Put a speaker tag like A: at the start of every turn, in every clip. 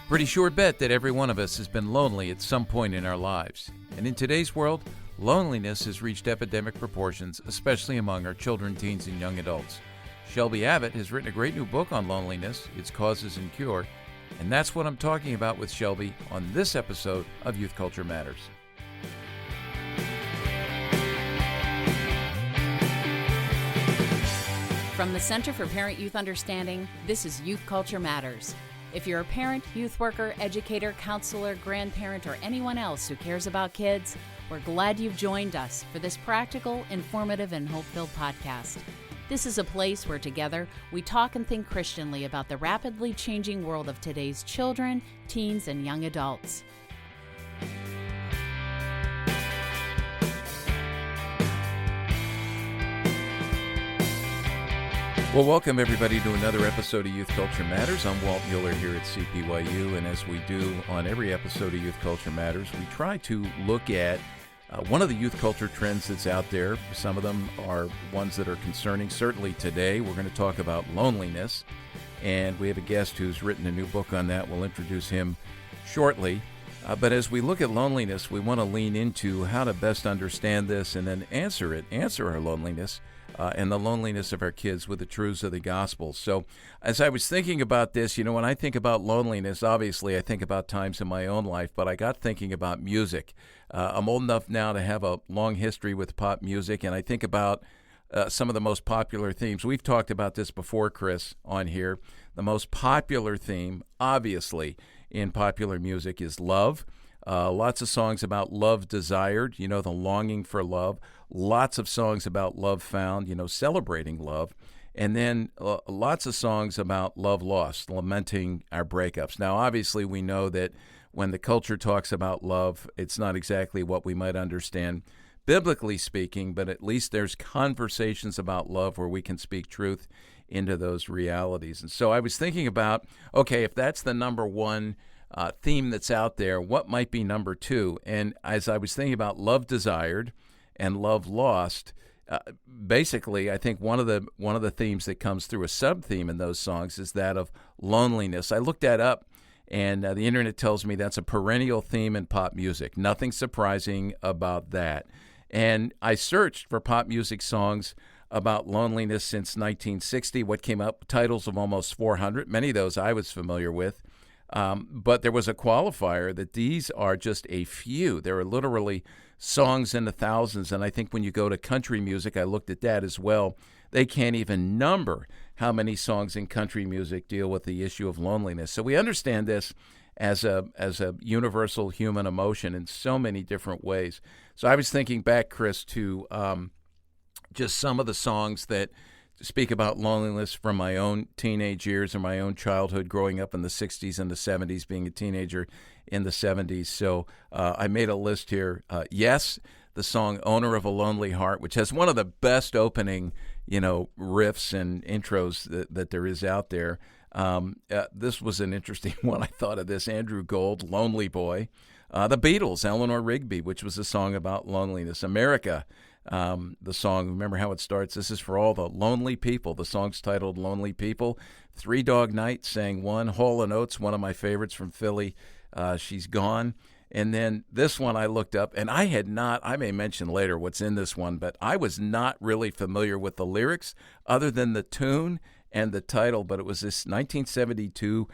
A: Pretty sure bet that every one of us has been lonely at some point in our lives. And in today's world, loneliness has reached epidemic proportions, especially among our children, teens, and young adults. Shelby Abbott has written a great new book on loneliness, its causes and cure, and that's what I'm talking about with Shelby on this episode of Youth Culture Matters.
B: From the Center for Parent-Youth Understanding, this is Youth Culture Matters. If you're a parent, youth worker, educator, counselor, grandparent, or anyone else who cares about kids, we're glad you've joined us for this practical, informative, and hope-filled podcast. This is a place where together we talk and think Christianly about the rapidly changing world of today's children, teens, and young adults.
A: Well, welcome everybody to another episode of Youth Culture Matters. I'm Walt Mueller here at CPYU, and as we do on every episode of Youth Culture Matters, we try to look at one of the youth culture trends that's out there. Some of them are ones that are concerning. Certainly today, we're going to talk about loneliness, and we have a guest who's written a new book on that. We'll introduce him shortly. But as we look at loneliness, we want to lean into how to best understand this and then answer our loneliness. And the loneliness of our kids with the truths of the gospel. So as I was thinking about this, when I think about loneliness, obviously I think about times in my own life, but I got thinking about music. I'm old enough now to have a long history with pop music, and I think about some of the most popular themes. We've talked about this before, Chris, on here. The most popular theme, obviously, in popular music is love. Lots of songs about love desired, the longing for love. Lots of songs about love found, celebrating love. And then lots of songs about love lost, lamenting our breakups. Now, obviously, we know that when the culture talks about love, it's not exactly what we might understand biblically speaking, but at least there's conversations about love where we can speak truth into those realities. And so I was thinking about, okay, if that's the number one theme that's out there, what might be number two? And as I was thinking about love desired and love lost, basically, I think one of the themes that comes through a sub-theme in those songs is that of loneliness. I looked that up, and the internet tells me that's a perennial theme in pop music. Nothing surprising about that. And I searched for pop music songs about loneliness since 1960. What came up? Titles of almost 400. Many of those I was familiar with. But there was a qualifier that these are just a few. There are literally songs in the thousands, and I think when you go to country music, I looked at that as well, they can't even number how many songs in country music deal with the issue of loneliness. So we understand this as a universal human emotion in so many different ways. So I was thinking back, Chris, to just some of the songs that speak about loneliness from my own teenage years or my own childhood growing up in the 60s and the 70s, being a teenager in the 70s. So I made a list here. Yes, the song Owner of a Lonely Heart, which has one of the best opening, riffs and intros that there is out there. This was an interesting one. I thought of this. Andrew Gold, Lonely Boy. The Beatles, Eleanor Rigby, which was a song about loneliness. America. The song, remember how it starts? This is for all the lonely people. The song's titled Lonely People. Three Dog Night sang one. Hall & Oates, one of my favorites from Philly. She's Gone. And then this one I looked up, and I may mention later what's in this one, but I was not really familiar with the lyrics other than the tune and the title, but it was this 1972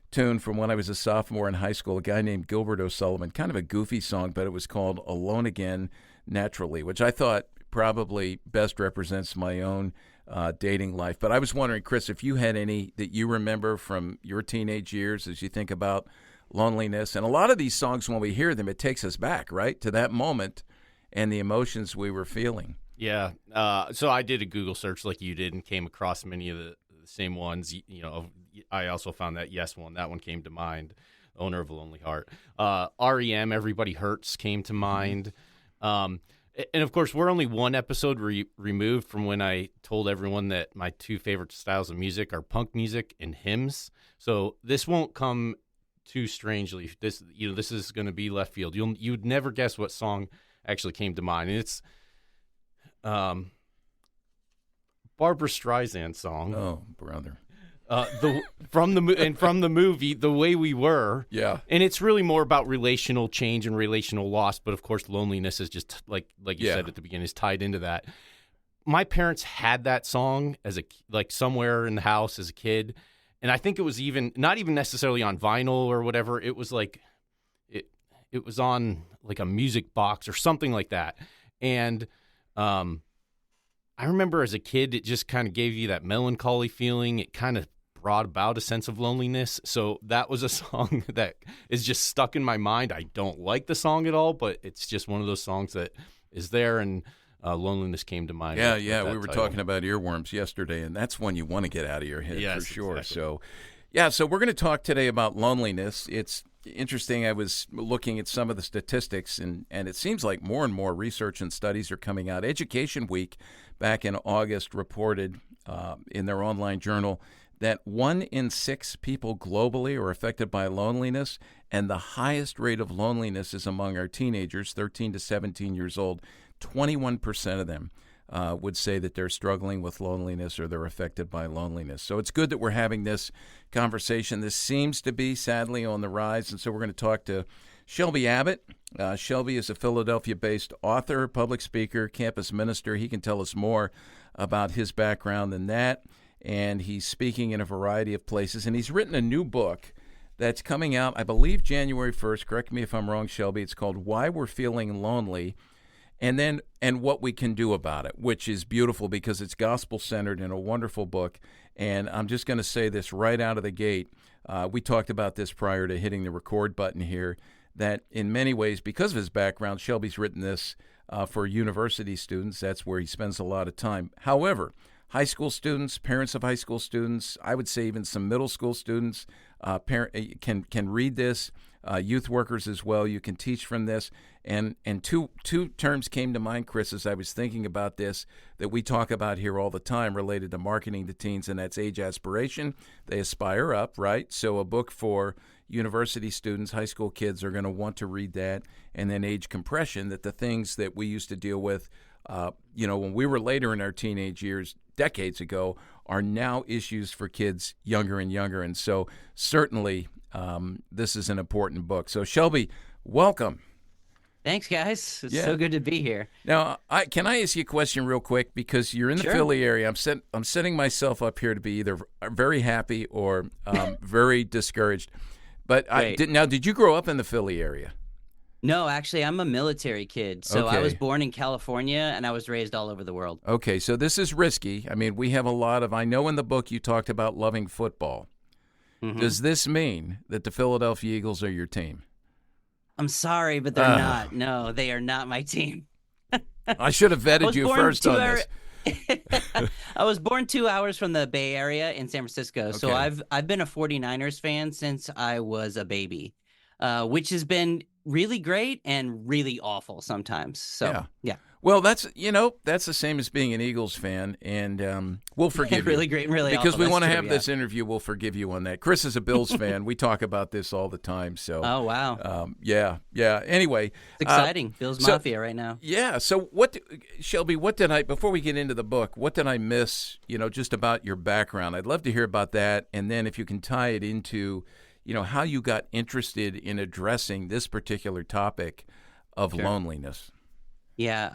A: tune from when I was a sophomore in high school, a guy named Gilbert O'Sullivan, kind of a goofy song, but it was called Alone Again Naturally, which I thought probably best represents my own dating life. But I was wondering, Chris, if you had any that you remember from your teenage years as you think about loneliness. And a lot of these songs, when we hear them, it takes us back, right, to that moment and the emotions we were feeling.
C: Yeah. So I did a Google search like you did and came across many of the same ones. I also found that Yes one. That one came to mind, Owner of a Lonely Heart. REM, Everybody Hurts came to mind. And, of course, we're only one episode removed from when I told everyone that my two favorite styles of music are punk music and hymns. So this won't come too strangely. This is going to be left field. You'd never guess what song actually came to mind. And it's Barbra Streisand song.
A: Oh, brother.
C: From the movie, The Way We Were.
A: Yeah.
C: And it's really more about relational change and relational loss, but of course loneliness is just like you said at the beginning, is tied into that. My parents had that song somewhere in the house as a kid, and I think it was not even necessarily on vinyl or whatever. It was like it was on like a music box or something like that. And I remember as a kid, it just kind of gave you that melancholy feeling. It kind of brought about a sense of loneliness. So that was a song that is just stuck in my mind. I don't like the song at all, but it's just one of those songs that is there, and loneliness came to mind.
A: Yeah. We were talking about earworms yesterday, and that's one you want to get out of your head for sure. Exactly. So we're going to talk today about loneliness. It's interesting. I was looking at some of the statistics, and it seems like more and more research and studies are coming out. Education Week back in August reported in their online journal that 1 in 6 people globally are affected by loneliness, and the highest rate of loneliness is among our teenagers, 13 to 17 years old. 21% of them would say that they're struggling with loneliness or they're affected by loneliness. So it's good that we're having this conversation. This seems to be, sadly, on the rise, and so we're going to talk to Shelby Abbott. Shelby is a Philadelphia-based author, public speaker, campus minister. He can tell us more about his background than that, and he's speaking in a variety of places. And he's written a new book that's coming out, I believe, January 1st. Correct me if I'm wrong, Shelby. It's called Why We're Feeling Lonely, and What We Can Do About It, which is beautiful because it's gospel-centered and a wonderful book. And I'm just going to say this right out of the gate. We talked about this prior to hitting the record button here, that in many ways, because of his background, Shelby's written this for university students. That's where he spends a lot of time. However, high school students, parents of high school students, I would say even some middle school students can read this. Youth workers as well. You can teach from this. And two terms came to mind, Chris, as I was thinking about this, that we talk about here all the time related to marketing to teens, and that's age aspiration. They aspire up, right? So a book for university students, high school kids are going to want to read that. And then age compression, that the things that we used to deal with, when we were later in our teenage years, decades ago, are now issues for kids younger and younger. And so certainly this is an important book. So Shelby, welcome.
D: Thanks, guys. It's so good to be here.
A: Now, can I ask you a question real quick? Because you're in the Philly area. I'm setting myself up here to be either very happy or very discouraged. But did you grow up in the Philly area?
D: No, actually, I'm a military kid. So I was born in California, and I was raised all over the world.
A: Okay, so this is risky. I mean, we have I know in the book you talked about loving football. Mm-hmm. Does this mean that the Philadelphia Eagles are your team?
D: I'm sorry, but they're not. No, they are not my team.
A: I should have vetted you first on this.
D: I was born 2 hours from the Bay Area in San Francisco. Okay. So I've been a 49ers fan since I was a baby, which has been really great and really awful sometimes. So, yeah.
A: Well, that's the same as being an Eagles fan, and we'll forgive you.
D: Really great and really
A: because
D: awful.
A: We want to have this interview. We'll forgive you on that. Chris is a Bills fan. We talk about this all the time. So,
D: oh wow,
A: yeah. Anyway,
D: it's exciting. Bills Mafia right now.
A: Yeah. So, Shelby? Before we get into the book, what did I miss? Just about your background. I'd love to hear about that, and then if you can tie it into, how you got interested in addressing this particular topic of loneliness.
D: Yeah,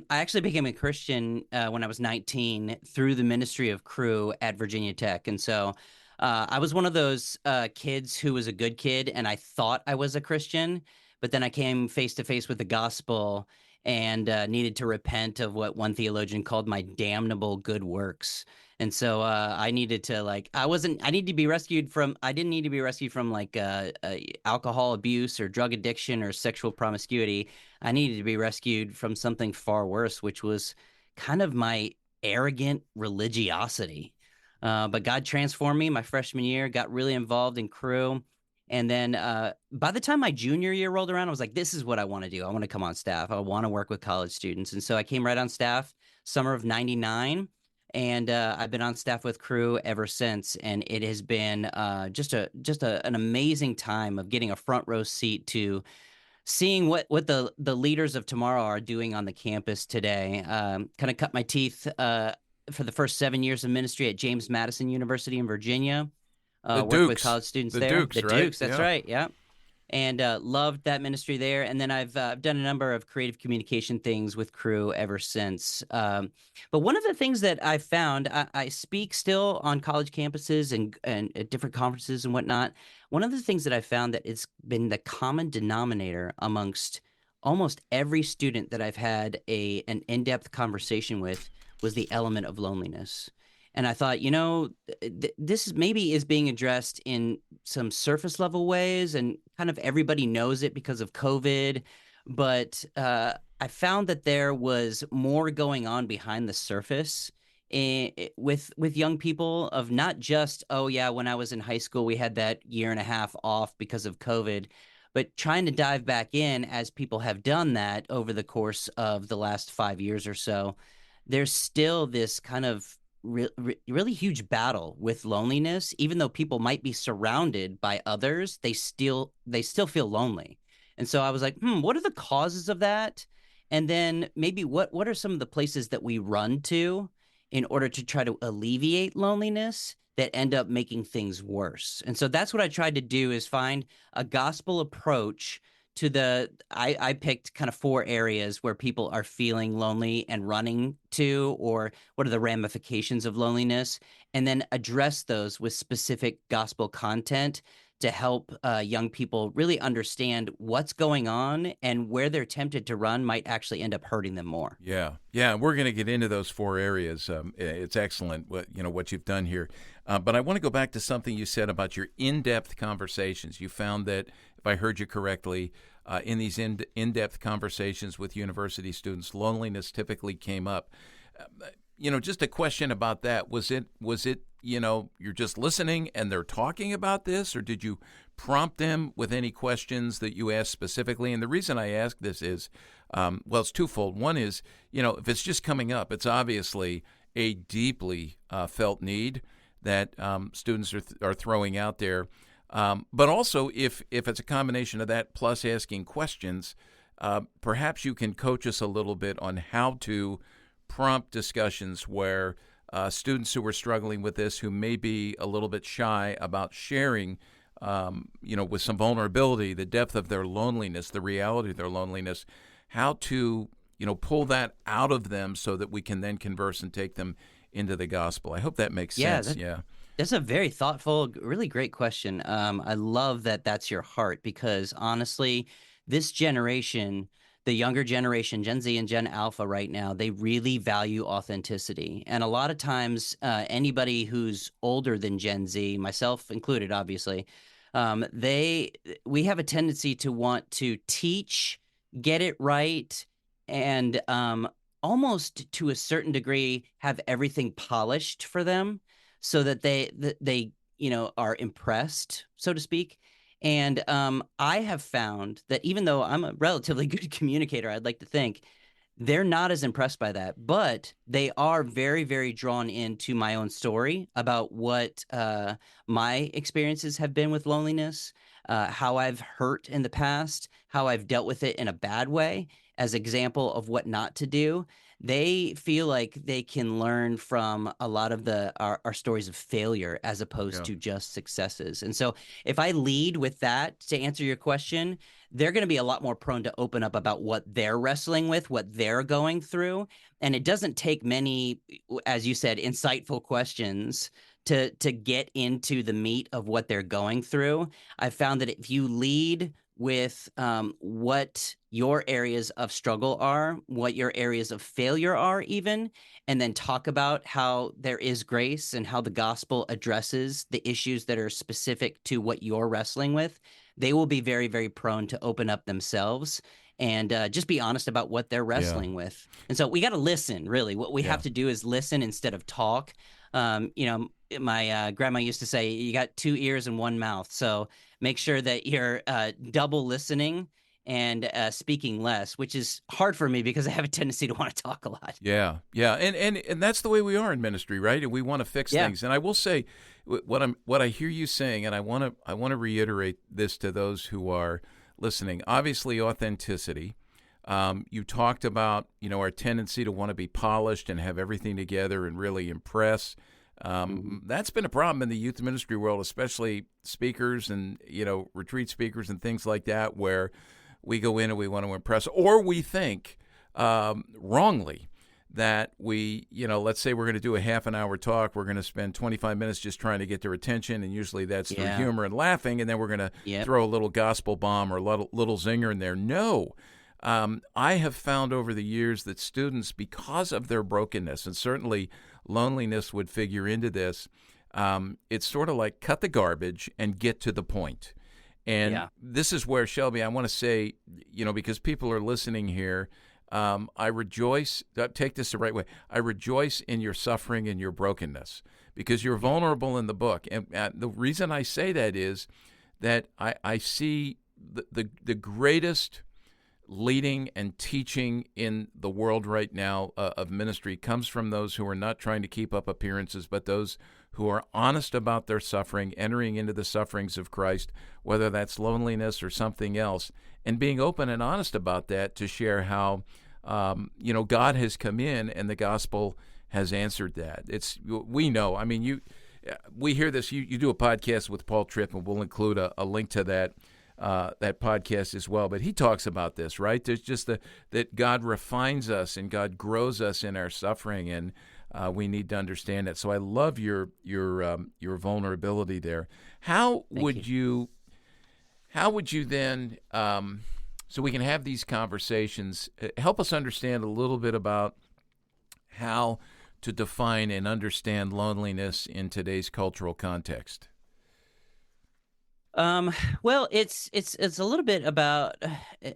D: I actually became a Christian when I was 19 through the ministry of Cru at Virginia Tech. And so I was one of those kids who was a good kid, and I thought I was a Christian, but then I came face to face with the gospel and needed to repent of what one theologian called my damnable good works. And so I needed to I didn't need to be rescued from alcohol abuse or drug addiction or sexual promiscuity. I needed to be rescued from something far worse, which was kind of my arrogant religiosity. But God transformed me my freshman year, got really involved in Cru. And then by the time my junior year rolled around, I was like, this is what I want to do. I want to come on staff. I want to work with college students. And so I came right on staff summer of 99. And I've been on staff with Cru ever since, and it has been just an amazing time of getting a front row seat to seeing what the leaders of tomorrow are doing on the campus today. Kind of cut my teeth for the first 7 years of ministry at James Madison University in Virginia.
A: The
D: Worked with
A: Dukes.
D: college students
A: The
D: there.
A: Dukes,
D: The
A: right?
D: Dukes, that's
A: Yeah.
D: right. Yeah. And loved that ministry there. And then I've done a number of creative communication things with Crew ever since. But one of the things that I found, I speak still on college campuses and at different conferences and whatnot. One of the things that I found that it's been the common denominator amongst almost every student that I've had an in-depth conversation with was the element of loneliness. And I thought, this maybe is being addressed in some surface level ways, and kind of everybody knows it because of COVID. But I found that there was more going on behind the surface with young people, of not just, oh yeah, when I was in high school, we had that year and a half off because of COVID, but trying to dive back in as people have done that over the course of the last 5 years or so. There's still this kind of really huge battle with loneliness. Even though people might be surrounded by others, they still feel lonely. And so I was like, what are the causes of that? And then maybe what are some of the places that we run to in order to try to alleviate loneliness that end up making things worse? And so that's what I tried to do, is find a gospel approach to I picked kind of 4 areas where people are feeling lonely and running to, or what are the ramifications of loneliness, and then address those with specific gospel content to help young people really understand what's going on, and where they're tempted to run might actually end up hurting them more.
A: Yeah. We're going to get into those 4 areas. It's excellent what you've done here. But I want to go back to something you said about your in-depth conversations. You found that, if I heard you correctly, in these in-depth conversations with university students, loneliness typically came up. Just a question about that. Was it you're just listening and they're talking about this, or did you prompt them with any questions that you asked specifically? And the reason I ask this is, it's twofold. One is, if it's just coming up, it's obviously a deeply felt need that students are throwing out there. But also, if it's a combination of that plus asking questions, perhaps you can coach us a little bit on how to prompt discussions where students who are struggling with this, who may be a little bit shy about sharing, with some vulnerability, the depth of their loneliness, the reality of their loneliness, how to, pull that out of them so that we can then converse and take them into the gospel. I hope that makes sense.
D: That's a very thoughtful, really great question. I love that that's your heart, because honestly, this generation, the younger generation, Gen Z and Gen Alpha right now, they really value authenticity. And a lot of times, anybody who's older than Gen Z, myself included, obviously, we have a tendency to want to teach, get it right, and almost to a certain degree have everything polished for them, so that they are impressed, so to speak. And I have found that even though I'm a relatively good communicator, I'd like to think, they're not as impressed by that, but they are very, very drawn into my own story about what my experiences have been with loneliness, how I've hurt in the past, how I've dealt with it in a bad way, as example of what not to do. They feel like they can learn from a lot of our stories of failure as opposed to just successes. And so if I lead with that to answer your question, they're going to be a lot more prone to open up about what they're wrestling with, what they're going through. And it doesn't take many, as you said, insightful questions to get into the meat of what they're going through. I found that if you lead with what your areas of struggle are, what your areas of failure are even, and then talk about how there is grace and how the gospel addresses the issues that are specific to what you're wrestling with, they will be very, very prone to open up themselves and just be honest about what they're wrestling with. And so we got to listen, really. What we have to do is listen instead of talk. My grandma used to say, you got 2 ears and 1 mouth. So make sure that you're double listening and speaking less, which is hard for me because I have a tendency to want to talk a lot.
A: Yeah. And that's the way we are in ministry, right? And we want to fix things. And I will say what I hear you saying, and I want to reiterate this to those who are listening. Obviously, authenticity. You talked about, our tendency to want to be polished and have everything together and really impress. That's been a problem in the youth ministry world, especially speakers and, retreat speakers and things like that, where we go in and we want to impress, or we think wrongly that let's say we're going to do a half an hour talk. We're going to spend 25 minutes just trying to get their attention, and usually that's through humor and laughing, and then we're going to throw a little gospel bomb or a little zinger in there. No. I have found over the years that students, because of their brokenness, and certainly loneliness would figure into this, it's sort of like cut the garbage and get to the point. And this is where, Shelby, I want to say, because people are listening here, I rejoice, take this the right way, I rejoice in your suffering and your brokenness, because you're vulnerable in the book. And the reason I say that is that I see the greatest leading and teaching in the world right now of ministry comes from those who are not trying to keep up appearances, but those who are honest about their suffering, entering into the sufferings of Christ, whether that's loneliness or something else, and being open and honest about that to share how, God has come in and the gospel has answered that. We know. I mean, we hear this. You do a podcast with Paul Tripp, and we'll include a link to that podcast as well. But he talks about this, right? There's just that God refines us and God grows us in our suffering, and we need to understand that. So I love your vulnerability there. How would you then, so we can have these conversations, help us understand a little bit about how to define and understand loneliness in today's cultural context?
D: Well, it's a little bit about,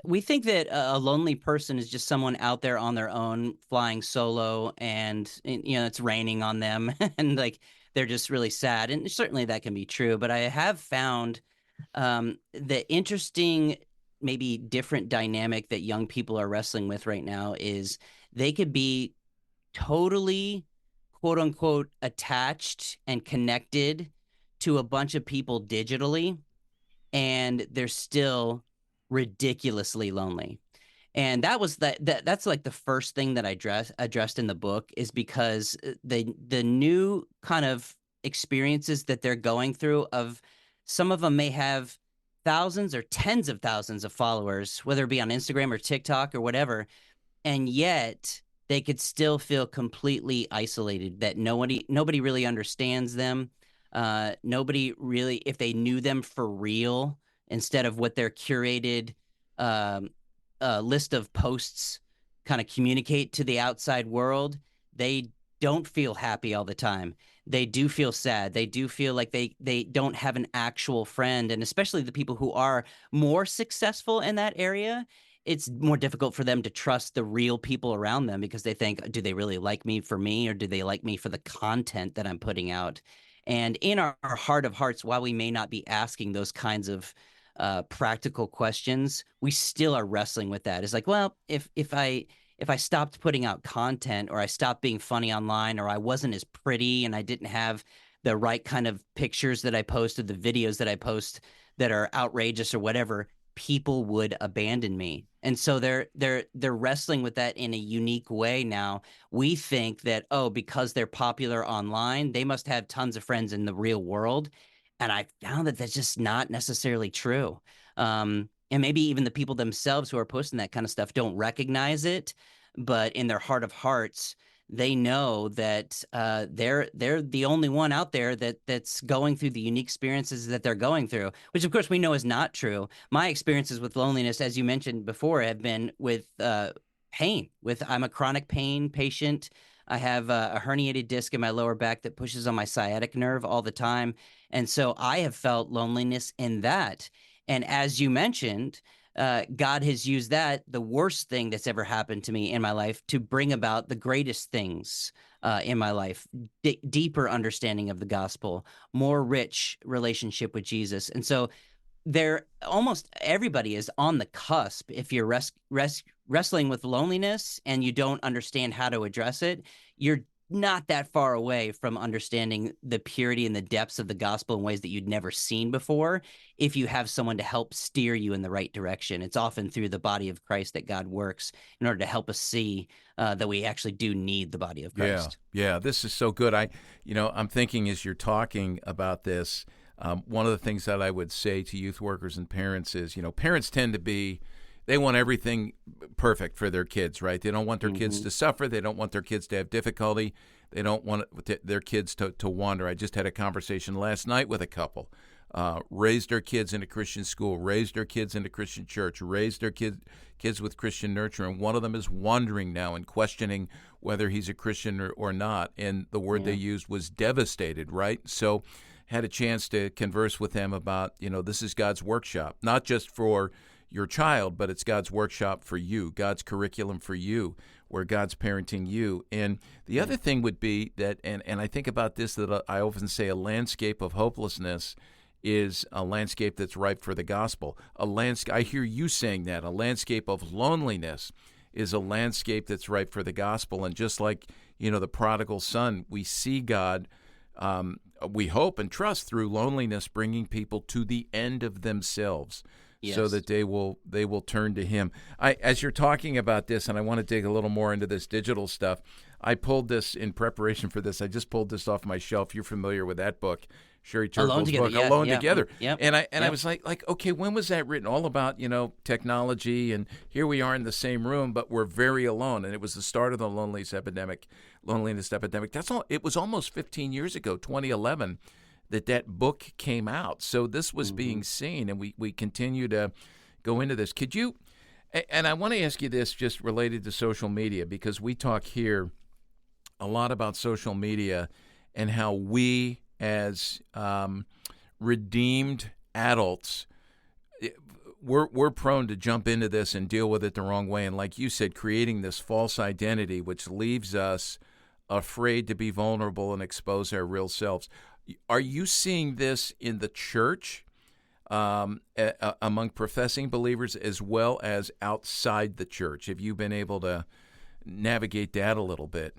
D: we think that a lonely person is just someone out there on their own, flying solo, and it's raining on them and like they're just really sad. And certainly that can be true, but I have found the interesting, maybe different dynamic that young people are wrestling with right now is they could be totally, quote unquote, attached and connected to a bunch of people digitally, and they're still ridiculously lonely. And that's like the first thing that I addressed in the book, is because the new kind of experiences that they're going through, of some of them may have thousands or tens of thousands of followers, whether it be on Instagram or TikTok or whatever, and yet they could still feel completely isolated, that nobody really understands them. Nobody really, if they knew them for real, instead of what their curated list of posts kind of communicate to the outside world, they don't feel happy all the time. They do feel sad. They do feel like they don't have an actual friend. And especially the people who are more successful in that area, it's more difficult for them to trust the real people around them, because they think, do they really like me for me, or do they like me for the content that I'm putting out? And in our heart of hearts, while we may not be asking those kinds of practical questions, we still are wrestling with that. It's like, well, if I stopped putting out content, or I stopped being funny online, or I wasn't as pretty and I didn't have the right kind of pictures that I posted, the videos that I post that are outrageous or whatever, people would abandon me. And so they're wrestling with that in a unique way now. We think that, because they're popular online, they must have tons of friends in the real world. And I found that that's just not necessarily true. And maybe even the people themselves who are posting that kind of stuff don't recognize it, but in their heart of hearts, they know that they're the only one out there that's going through the unique experiences that they're going through, which of course we know is not true. My experiences with loneliness, as you mentioned before, have been with pain. I'm a chronic pain patient. I have a herniated disc in my lower back that pushes on my sciatic nerve all the time. And so I have felt loneliness in that. And as you mentioned, God has used that, the worst thing that's ever happened to me in my life, to bring about the greatest things in my life, deeper understanding of the gospel, more rich relationship with Jesus. And so almost everybody is on the cusp. If you're wrestling with loneliness and you don't understand how to address it, you're not that far away from understanding the purity and the depths of the gospel in ways that you'd never seen before if you have someone to help steer you in the right direction. It's often through the body of Christ that God works in order to help us see that we actually do need the body of Christ.
A: Yeah, this is so good. I'm thinking as you're talking about this, one of the things that I would say to youth workers and parents is, parents tend to be, they want everything perfect for their kids, right? They don't want their kids to suffer. They don't want their kids to have difficulty. They don't want their kids to wander. I just had a conversation last night with a couple. Raised their kids in a Christian school, raised their kids in a Christian church, raised their kids with Christian nurture, and one of them is wandering now and questioning whether he's a Christian or not. And the word they used was devastated, right? So had a chance to converse with them about, this is God's workshop, not just for your child, but it's God's workshop for you, God's curriculum for you, where God's parenting you. And the other thing would be that, and I think about this, that I often say a landscape of hopelessness is a landscape that's ripe for the gospel. I hear you saying that. A landscape of loneliness is a landscape that's ripe for the gospel. And just like, the prodigal son, we see God, we hope and trust through loneliness, bringing people to the end of themselves. Yes. So that they will turn to him. As you're talking about this, and I want to dig a little more into this digital stuff, I pulled this in preparation for this. I just pulled this off my shelf. You're familiar with that book, Sherry Turkle's book, Alone Together.
D: Yep.
A: And I was like, okay, when was that written? All about, technology, and here we are in the same room, but we're very alone. And it was the start of the loneliness epidemic. That's all. It was almost 15 years ago, 2011. that book came out. So this was being seen, and we continue to go into this. Could you, and I want to ask you this just related to social media, because we talk here a lot about social media and how we as redeemed adults, we're prone to jump into this and deal with it the wrong way. And like you said, creating this false identity, which leaves us afraid to be vulnerable and expose our real selves. Are you seeing this in the church among professing believers as well as outside the church? Have you been able to navigate that a little bit?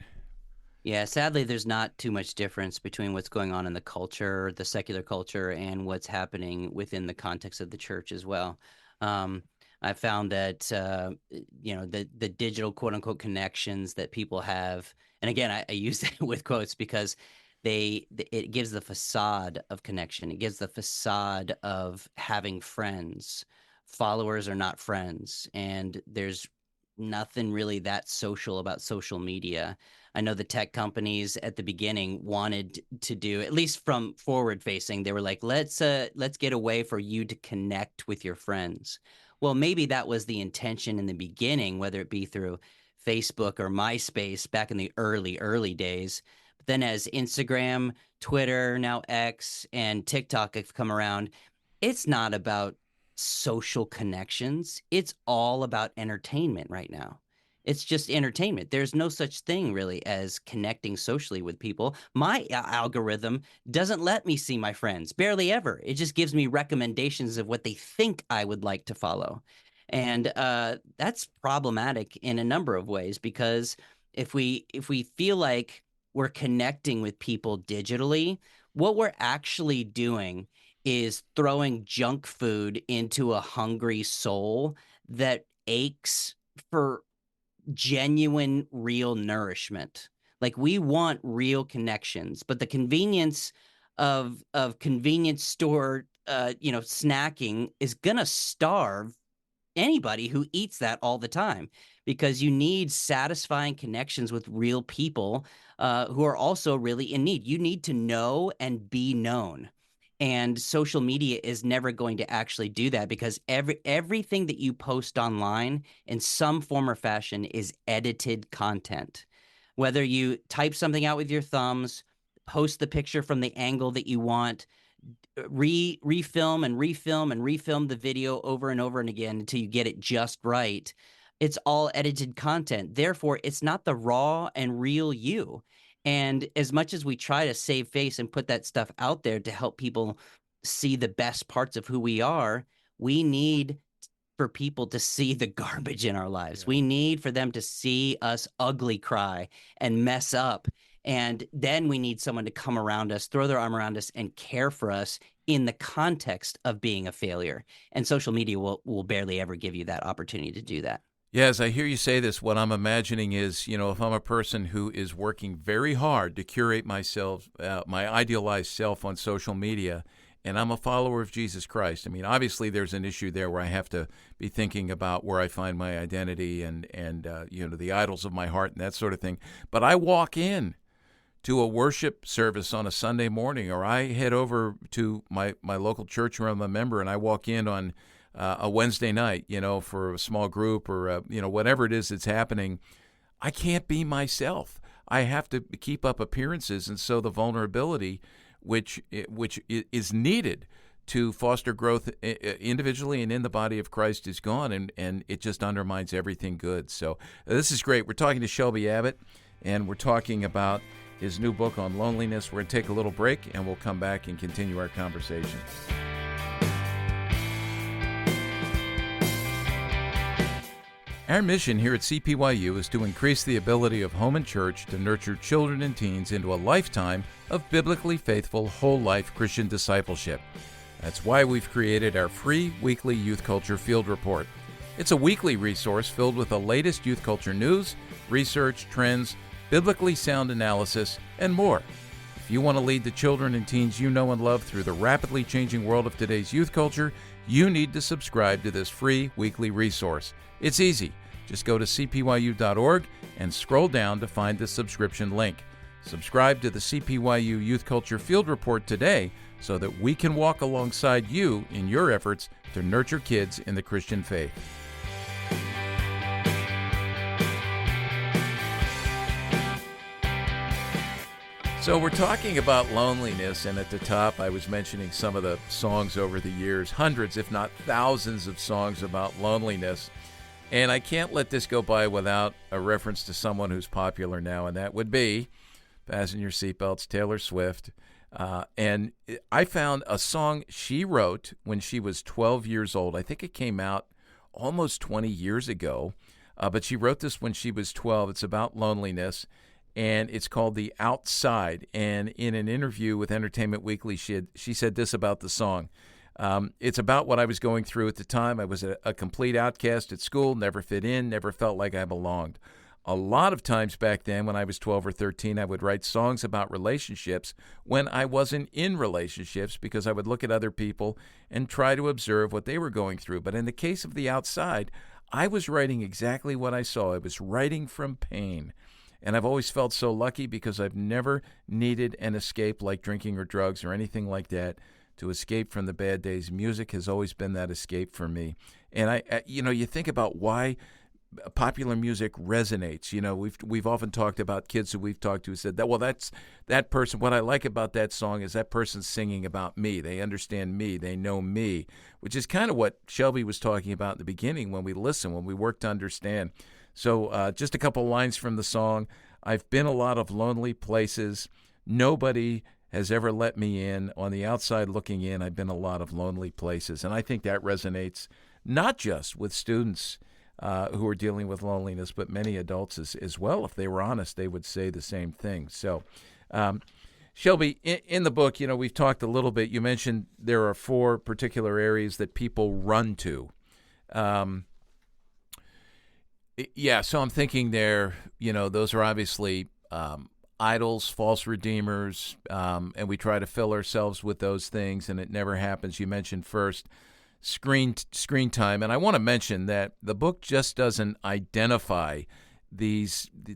D: Yeah, sadly, there's not too much difference between what's going on in the culture, the secular culture, and what's happening within the context of the church as well. I found that, the digital quote unquote connections that people have, and again, I use that with quotes because it gives the facade of connection. It gives the facade of having friends. Followers are not friends, and there's nothing really that social about social media. I know the tech companies at the beginning wanted to do, at least from forward facing, they were like, let's get a way for you to connect with your friends. Well, maybe that was the intention in the beginning, whether it be through Facebook or MySpace back in the early days. But then as Instagram, Twitter, now X, and TikTok have come around, it's not about social connections. It's all about entertainment right now. It's just entertainment. There's no such thing really as connecting socially with people. My algorithm doesn't let me see my friends, barely ever. It just gives me recommendations of what they think I would like to follow. And that's problematic in a number of ways, because if we feel like we're connecting with people digitally, what we're actually doing is throwing junk food into a hungry soul that aches for genuine, real nourishment. Like, we want real connections, but the convenience of convenience store, snacking is gonna starve anybody who eats that all the time, because you need satisfying connections with real people who are also really in need. You need to know and be known. And social media is never going to actually do that, because everything that you post online in some form or fashion is edited content. Whether you type something out with your thumbs, post the picture from the angle that you want, refilm the video over and over and again until you get it just right. It's all edited content. Therefore, it's not the raw and real you. And as much as we try to save face and put that stuff out there to help people see the best parts of who we are, we need for people to see the garbage in our lives. Yeah. We need for them to see us ugly cry and mess up And then we need someone to come around us, throw their arm around us, and care for us in the context of being a failure. And social media will barely ever give you that opportunity to do that.
A: Yeah, as I hear you say this, what I'm imagining is, if I'm a person who is working very hard to curate myself, my idealized self on social media, and I'm a follower of Jesus Christ. I mean, obviously there's an issue there where I have to be thinking about where I find my identity and the idols of my heart and that sort of thing. But I walk in to a worship service on a Sunday morning, or I head over to my local church where I'm a member, and I walk in on a Wednesday night, for a small group or, whatever it is that's happening. I can't be myself. I have to keep up appearances. And so the vulnerability, which is needed to foster growth individually and in the body of Christ, is gone, and it just undermines everything good. So this is great. We're talking to Shelby Abbott, and we're talking about his new book on loneliness. We're going to take a little break, and we'll come back and continue our conversation. Our mission here at CPYU is to increase the ability of home and church to nurture children and teens into a lifetime of biblically faithful, whole-life Christian discipleship. That's why we've created our free weekly Youth Culture Field Report. It's a weekly resource filled with the latest youth culture news, research, trends, biblically sound analysis, and more. If you want to lead the children and teens you know and love through the rapidly changing world of today's youth culture, you need to subscribe to this free weekly resource. It's easy. Just go to cpyu.org and scroll down to find the subscription link. Subscribe to the CPYU Youth Culture Field Report today so that we can walk alongside you in your efforts to nurture kids in the Christian faith. So we're talking about loneliness, and at the top I was mentioning some of the songs over the years, hundreds if not thousands of songs about loneliness. And I can't let this go by without a reference to someone who's popular now, and that would be, fasten your seatbelts, Taylor Swift. And I found a song she wrote when she was 12 years old. I think it came out almost 20 years ago, but she wrote this when she was 12. It's about loneliness, and it's called The Outside. And in an interview with Entertainment Weekly, she said this about the song. It's about what I was going through at the time. I was a complete outcast at school, never fit in, never felt like I belonged. A lot of times back then when I was 12 or 13, I would write songs about relationships when I wasn't in relationships because I would look at other people and try to observe what they were going through. But in the case of The Outside, I was writing exactly what I saw. I was writing from pain. And I've always felt so lucky because I've never needed an escape like drinking or drugs or anything like that. To escape from the bad days. Music has always been that escape for me. And you think about why popular music resonates. We've often talked about kids who we've talked to who said that, well, that's that person. What I like about that song is that person singing about me. They understand me. They know me, which is kind of what Shelby was talking about in the beginning when we listen, when we work to understand. So just a couple lines from the song. I've been a lot of lonely places. Nobody has ever let me in. On the outside looking in, I've been a lot of lonely places. And I think that resonates not just with students who are dealing with loneliness, but many adults as well. If they were honest, they would say the same thing. So, Shelby, in the book, we've talked a little bit. You mentioned there are 4 particular areas that people run to. So I'm thinking there, those are obviously idols, false redeemers, and we try to fill ourselves with those things, and it never happens. You mentioned first screen time, and I want to mention that the book just doesn't identify the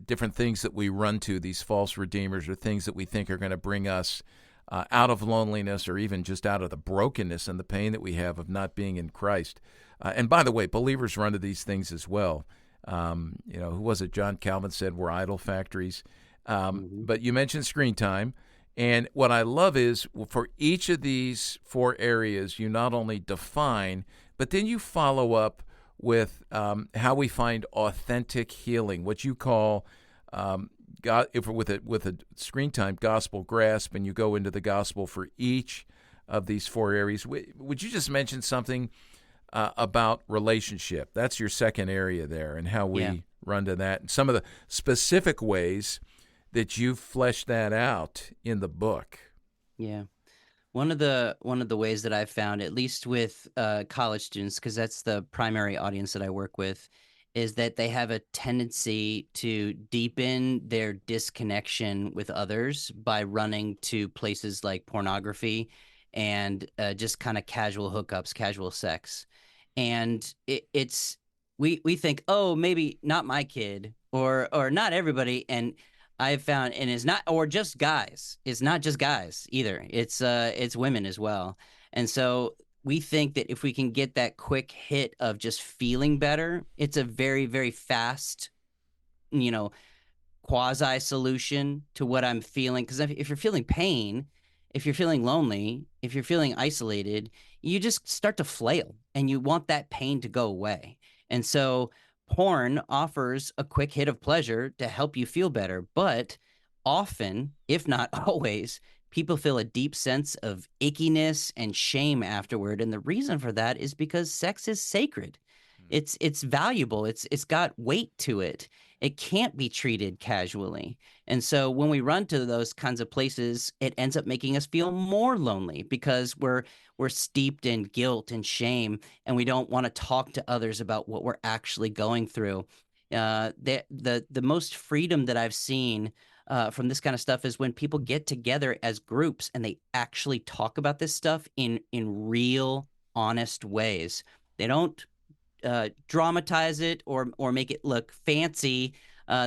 A: different things that we run to, these false redeemers or things that we think are going to bring us out of loneliness or even just out of the brokenness and the pain that we have of not being in Christ. And by the way, believers run to these things as well. Who was it? John Calvin said we're idol factories. But you mentioned screen time, and what I love is for each of these 4 areas, you not only define, but then you follow up with how we find authentic healing, what you call with a screen time gospel grasp, and you go into the gospel for each of these 4 areas. Would you just mention something about relationship? That's your second area there, and how we run to that, and some of the specific ways that you've fleshed that out in the book.
D: Yeah. One of the ways that I've found, at least with college students, because that's the primary audience that I work with, is that they have a tendency to deepen their disconnection with others by running to places like pornography and just kind of casual hookups, casual sex. And it's we think, oh, maybe not my kid or not everybody. And I've found, and it's not, or just guys. It's not just guys either. It's women as well. And so we think that if we can get that quick hit of just feeling better, it's a very, very fast, you know, quasi solution to what I'm feeling. Because if you're feeling pain, if you're feeling lonely, if you're feeling isolated, you just start to flail and you want that pain to go away. And so porn offers a quick hit of pleasure to help you feel better. But often, if not always, people feel a deep sense of ickiness and shame afterward. And the reason for that is because sex is sacred. It's valuable. It's got weight to it. It can't be treated casually. And so when we run to those kinds of places, it ends up making us feel more lonely because we're steeped in guilt and shame, and we don't want to talk to others about what we're actually going through. The most freedom that I've seen from this kind of stuff is when people get together as groups and they actually talk about this stuff in real, honest ways. They don't dramatize it or make it look fancy.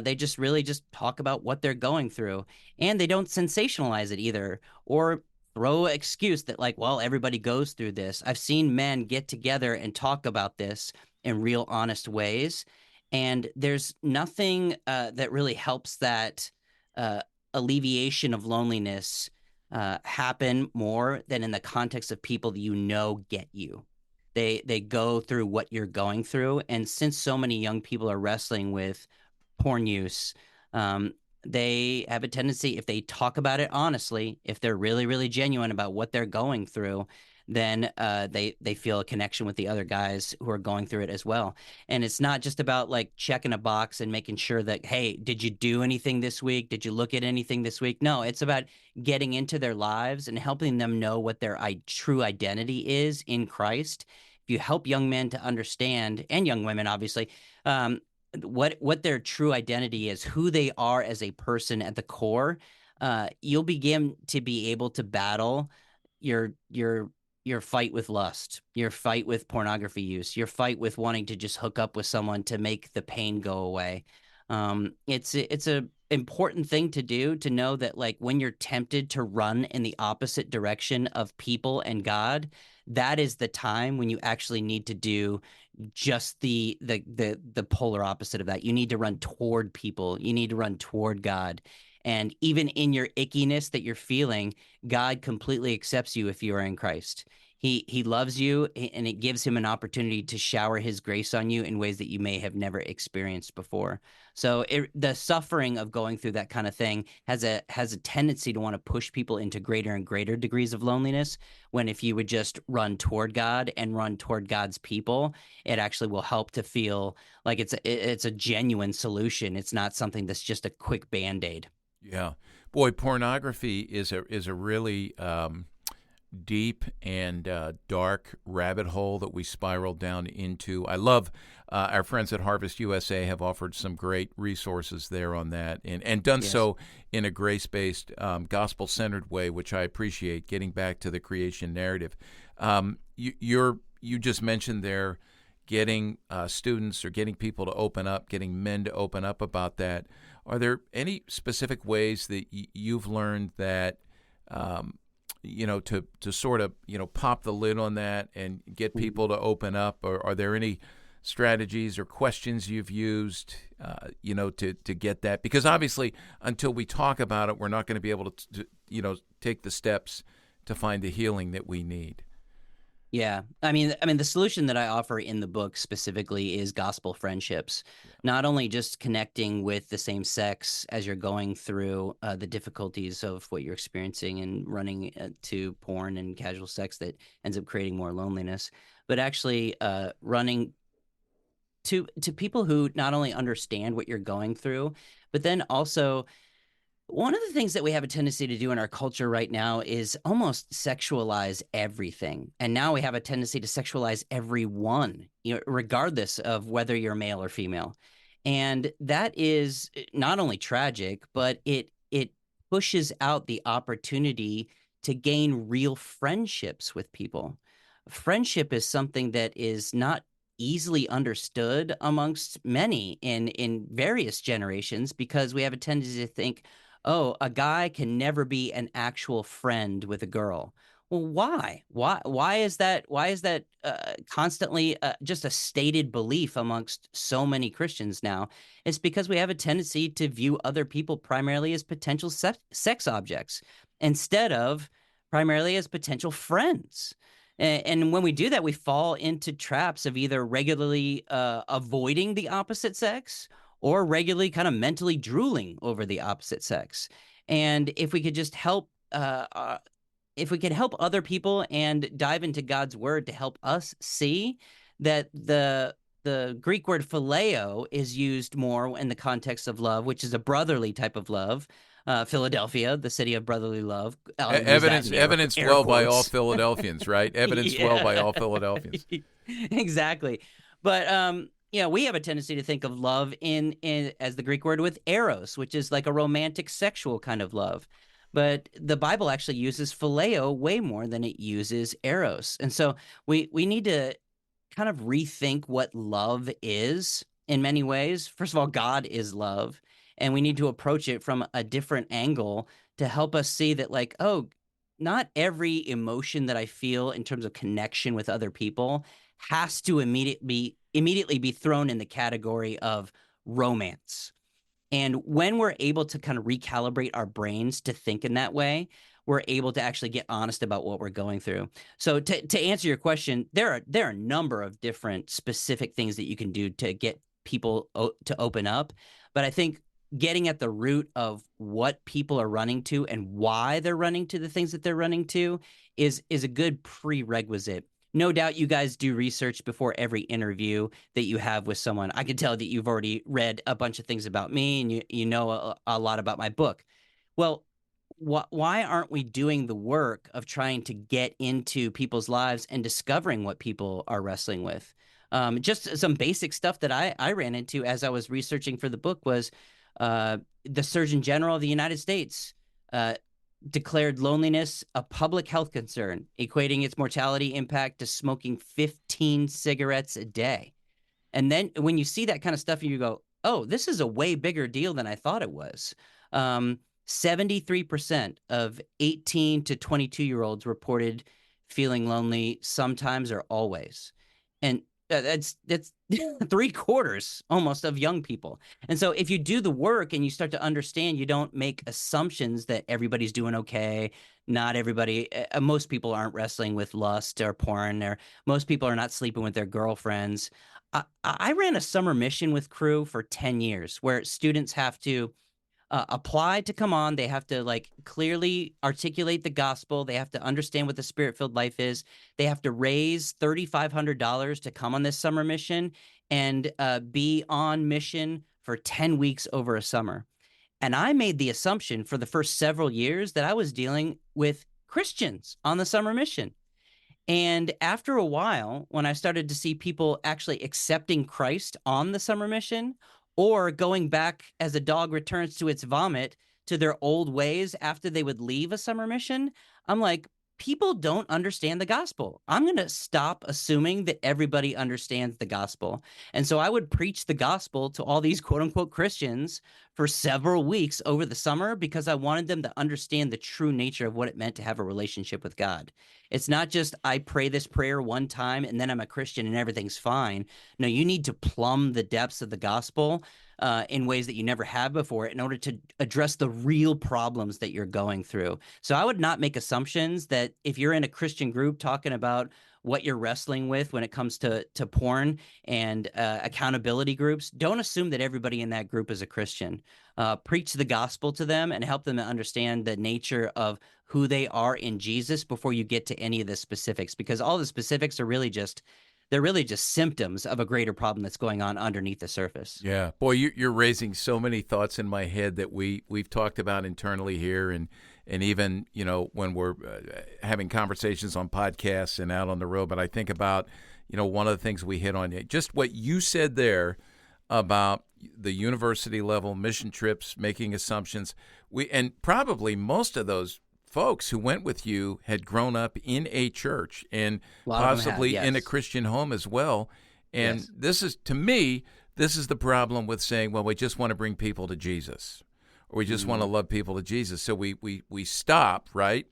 D: They just really just talk about what they're going through, and they don't sensationalize it either or throw an excuse that like, well, everybody goes through this. I've seen men get together and talk about this in real honest ways, and there's nothing that really helps that uh, alleviation of loneliness happen more than in the context of people that get you. They go through what you're going through, and since so many young people are wrestling with porn use, they have a tendency, if they talk about it honestly, if they're really really genuine about what they're going through, then they feel a connection with the other guys who are going through it as well. And it's not just about like checking a box and making sure that, hey, did you do anything this week? Did you look at anything this week? No, it's about getting into their lives and helping them know what their true identity is in Christ. If you help young men to understand, and young women obviously, what their true identity is, who they are as a person at the core, you'll begin to be able to battle your fight with lust, your fight with pornography use, your fight with wanting to just hook up with someone to make the pain go away. It's a important thing to do, to know that like when you're tempted to run in the opposite direction of people and God, that is the time when you actually need to do just the polar opposite of that. You need to run toward people. You need to run toward God. And even in your ickiness that you're feeling, God completely accepts you if you are in Christ. He loves you, and it gives him an opportunity to shower his grace on you in ways that you may have never experienced before. So the suffering of going through that kind of thing has a tendency to want to push people into greater and greater degrees of loneliness, when if you would just run toward God and run toward God's people, it actually will help to feel like it's a genuine solution. It's not something that's just a quick Band-Aid.
A: Yeah. Boy, pornography is a really deep and dark rabbit hole that we spiral down into. I love our friends at Harvest USA have offered some great resources there on that, and done
D: Yes.
A: so in a grace-based, gospel-centered way, which I appreciate, getting back to the creation narrative. You just mentioned there getting students or getting people to open up, getting men to open up about that. Are there any specific ways that you've learned that to sort of, pop the lid on that and get people to open up? Or are there any strategies or questions you've used, to get that? Because obviously, until we talk about it, we're not going to be able to take the steps to find the healing that we need.
D: Yeah. I mean, the solution that I offer in the book specifically is gospel friendships.
A: Yeah.
D: Not only just connecting with the same sex as you're going through the difficulties of what you're experiencing and running to porn and casual sex that ends up creating more loneliness, but actually running to people who not only understand what you're going through, but then also One of the things that we have a tendency to do in our culture right now is almost sexualize everything. And now we have a tendency to sexualize everyone, regardless of whether you're male or female. And that is not only tragic, but it pushes out the opportunity to gain real friendships with people. Friendship is something that is not easily understood amongst many in various generations, because we have a tendency to think, oh, a guy can never be an actual friend with a girl. Well, why? Why is that? Why is that constantly just a stated belief amongst so many Christians now? It's because we have a tendency to view other people primarily as potential sex objects instead of primarily as potential friends. And when we do that, we fall into traps of either regularly avoiding the opposite sex or regularly kind of mentally drooling over the opposite sex. And if we could just if we could help other people and dive into God's word to help us see that the Greek word phileo is used more in the context of love, which is a brotherly type of love. Philadelphia, the city of brotherly love.
A: Evidenced well by all Philadelphians, right? Evidenced well by all Philadelphians.
D: Exactly. But we have a tendency to think of love in as the Greek word with eros, which is like a romantic sexual kind of love. But the Bible actually uses phileo way more than it uses eros. And so we need to kind of rethink what love is in many ways. First of all, God is love, and we need to approach it from a different angle to help us see that, like, oh, not every emotion that I feel in terms of connection with other people has to immediately be thrown in the category of romance. And when we're able to kind of recalibrate our brains to think in that way, we're able to actually get honest about what we're going through. So to answer your question, there are a number of different specific things that you can do to get people to open up. But I think getting at the root of what people are running to and why they're running to the things that they're running to is a good prerequisite. No doubt you guys do research before every interview that you have with someone. I can tell that you've already read a bunch of things about me, and you know a lot about my book. Well, why aren't we doing the work of trying to get into people's lives and discovering what people are wrestling with? Just some basic stuff that I ran into as I was researching for the book was the Surgeon General of the United States declared loneliness a public health concern, equating its mortality impact to smoking 15 cigarettes a day. And then when you see that kind of stuff, you go, oh, this is a way bigger deal than I thought it was. 73% of 18 to 22-year-olds reported feeling lonely sometimes or always. And that's 3/4 almost of young people. And so if you do the work and you start to understand, you don't make assumptions that everybody's doing okay. Not everybody, most people aren't wrestling with lust or porn, or most people are not sleeping with their girlfriends. I ran a summer mission with Crew for 10 years where students have to apply to come on. They have to like clearly articulate the gospel. They have to understand what the spirit-filled life is. They have to raise $3,500 to come on this summer mission and be on mission for 10 weeks over a summer. And I made the assumption for the first several years that I was dealing with Christians on the summer mission. And after a while, when I started to see people actually accepting Christ on the summer mission, or going back as a dog returns to its vomit to their old ways after they would leave a summer mission, I'm like, people don't understand the gospel. I'm going to stop assuming that everybody understands the gospel. And so I would preach the gospel to all these quote unquote Christians for several weeks over the summer because I wanted them to understand the true nature of what it meant to have a relationship with God. It's not just I pray this prayer one time and then I'm a Christian and everything's fine. No, you need to plumb the depths of the gospel in ways that you never have before in order to address the real problems that you're going through. So I would not make assumptions that if you're in a Christian group talking about what you're wrestling with when it comes to porn and accountability groups, don't assume that everybody in that group is a Christian. Preach the gospel to them and help them to understand the nature of who they are in Jesus before you get to any of the specifics, because all the specifics are really just They're really just symptoms of a greater problem that's going on underneath the surface.
A: Yeah, boy, you're raising so many thoughts in my head that we've talked about internally here, and even when we're having conversations on podcasts and out on the road. But I think about one of the things we hit on, just what you said there about the university level mission trips, making assumptions. And probably most of those folks who went with you had grown up in a church and possibly
D: yes.
A: in a Christian home as well. And
D: Yes.
A: this is, to me, this is the problem with saying, well, we just want to bring people to Jesus, or we just want to love people to Jesus. So we stop, right,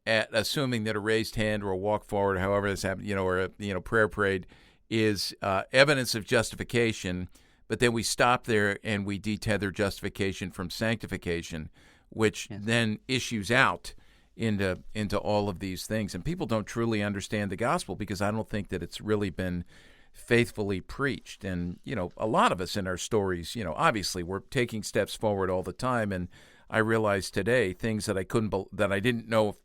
A: at assuming that a raised hand or a walk forward, however this happened, or a prayer prayed, is evidence of justification. But then we stop there and we detether justification from sanctification, which then issues out into all of these things. And people don't truly understand the gospel because I don't think that it's really been faithfully preached. And, a lot of us in our stories, obviously we're taking steps forward all the time. And I realize today things that I didn't know,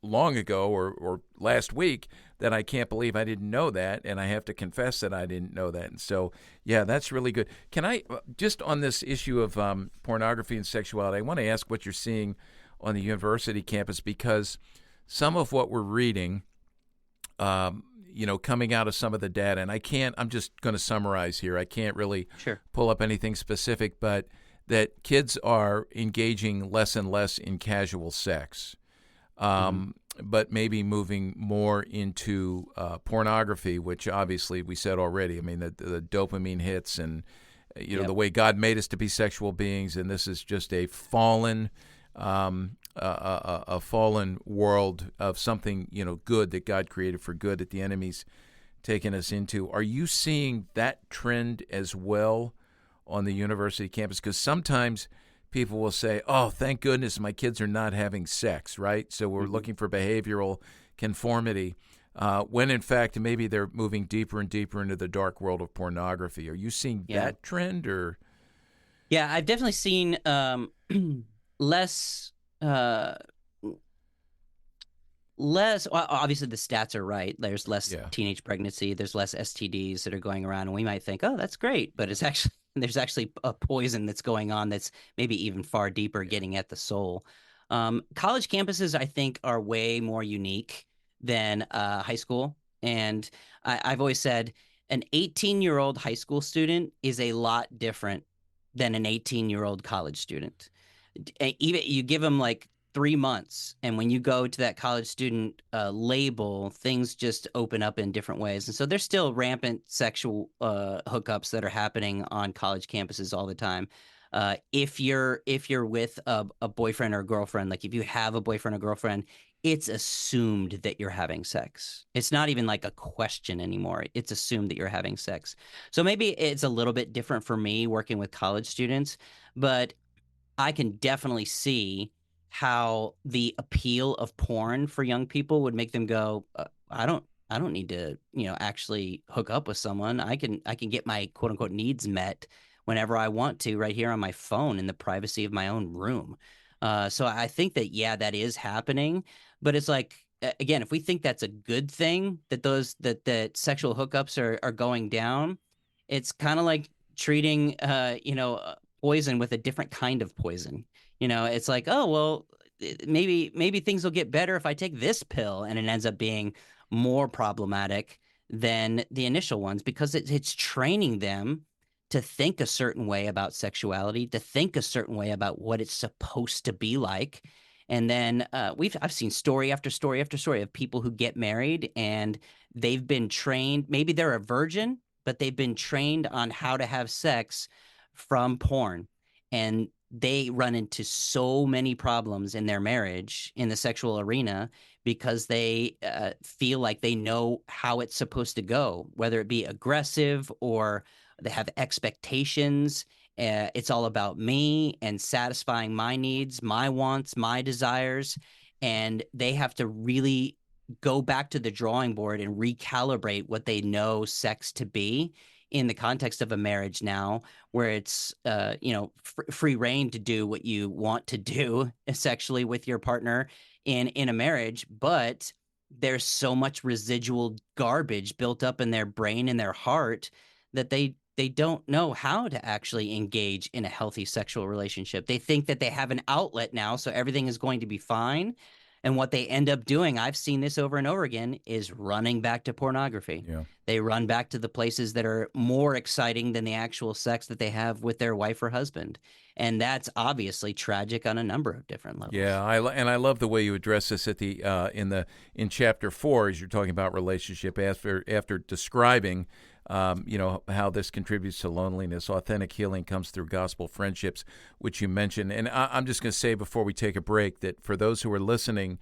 A: long ago or last week, that I can't believe I didn't know that. And I have to confess that I didn't know that. And so, yeah, that's really good. Can I, just on this issue of pornography and sexuality, I want to ask what you're seeing on the university campus, because some of what we're reading, coming out of some of the data, and I'm just going to summarize here. I can't really pull up anything specific, but that kids are engaging less and less in casual sex, but maybe moving more into pornography, which obviously we said already. I mean, the dopamine hits and, the way God made us to be sexual beings, and this is just a fallen a fallen world of something good that God created for good that the enemy's taken us into. Are you seeing that trend as well on the university campus? Because sometimes people will say, "Oh, thank goodness my kids are not having sex," right? So we're looking for behavioral conformity, when in fact maybe they're moving deeper and deeper into the dark world of pornography. Are you seeing that trend, or?
D: Yeah, I've definitely seen less. Well, obviously the stats are right. There's less teenage pregnancy. There's less STDs that are going around, and we might think, "Oh, that's great," but it's actually there's actually a poison that's going on that's maybe even far deeper, getting at the soul. College campuses, I think, are way more unique than high school, and I've always said an 18-year-old high school student is a lot different than an 18-year-old college student. Even you give them like 3 months, and when you go to that college student label, things just open up in different ways. And so there's still rampant sexual hookups that are happening on college campuses all the time. If you're with a boyfriend or a girlfriend, like if you have a boyfriend or girlfriend, it's assumed that you're having sex. It's not even like a question anymore. It's assumed that you're having sex. So maybe it's a little bit different for me working with college students, but I can definitely see how the appeal of porn for young people would make them go, I don't need to, actually hook up with someone. I can get my quote unquote needs met whenever I want to, right here on my phone in the privacy of my own room. So I think that, that is happening, but it's like, again, if we think that's a good thing, that sexual hookups are going down, it's kind of like treating, poison with a different kind of poison. It's like, oh, well, maybe things will get better if I take this pill, and it ends up being more problematic than the initial ones, because it's training them to think a certain way about sexuality, to think a certain way about what it's supposed to be like. And then I've seen story after story after story of people who get married and they've been trained, maybe they're a virgin, but they've been trained on how to have sex from porn. And they run into so many problems in their marriage in the sexual arena because they feel like they know how it's supposed to go, whether it be aggressive or they have expectations. It's all about me and satisfying my needs, my wants, my desires. And they have to really go back to the drawing board and recalibrate what they know sex to be in the context of a marriage now, where it's, free reign to do what you want to do sexually with your partner in a marriage. But there's so much residual garbage built up in their brain and their heart that they don't know how to actually engage in a healthy sexual relationship. They think that they have an outlet now, so everything is going to be fine. And what they end up doing, I've seen this over and over again, is running back to pornography.
A: Yeah.
D: They run back to the places that are more exciting than the actual sex that they have with their wife or husband. And that's obviously tragic on a number of different levels.
A: Yeah, I love the way you address this at the in chapter 4 as you're talking about relationship after describing how this contributes to loneliness. Authentic healing comes through gospel friendships, which you mentioned. And I'm just going to say before we take a break that for those who are listening,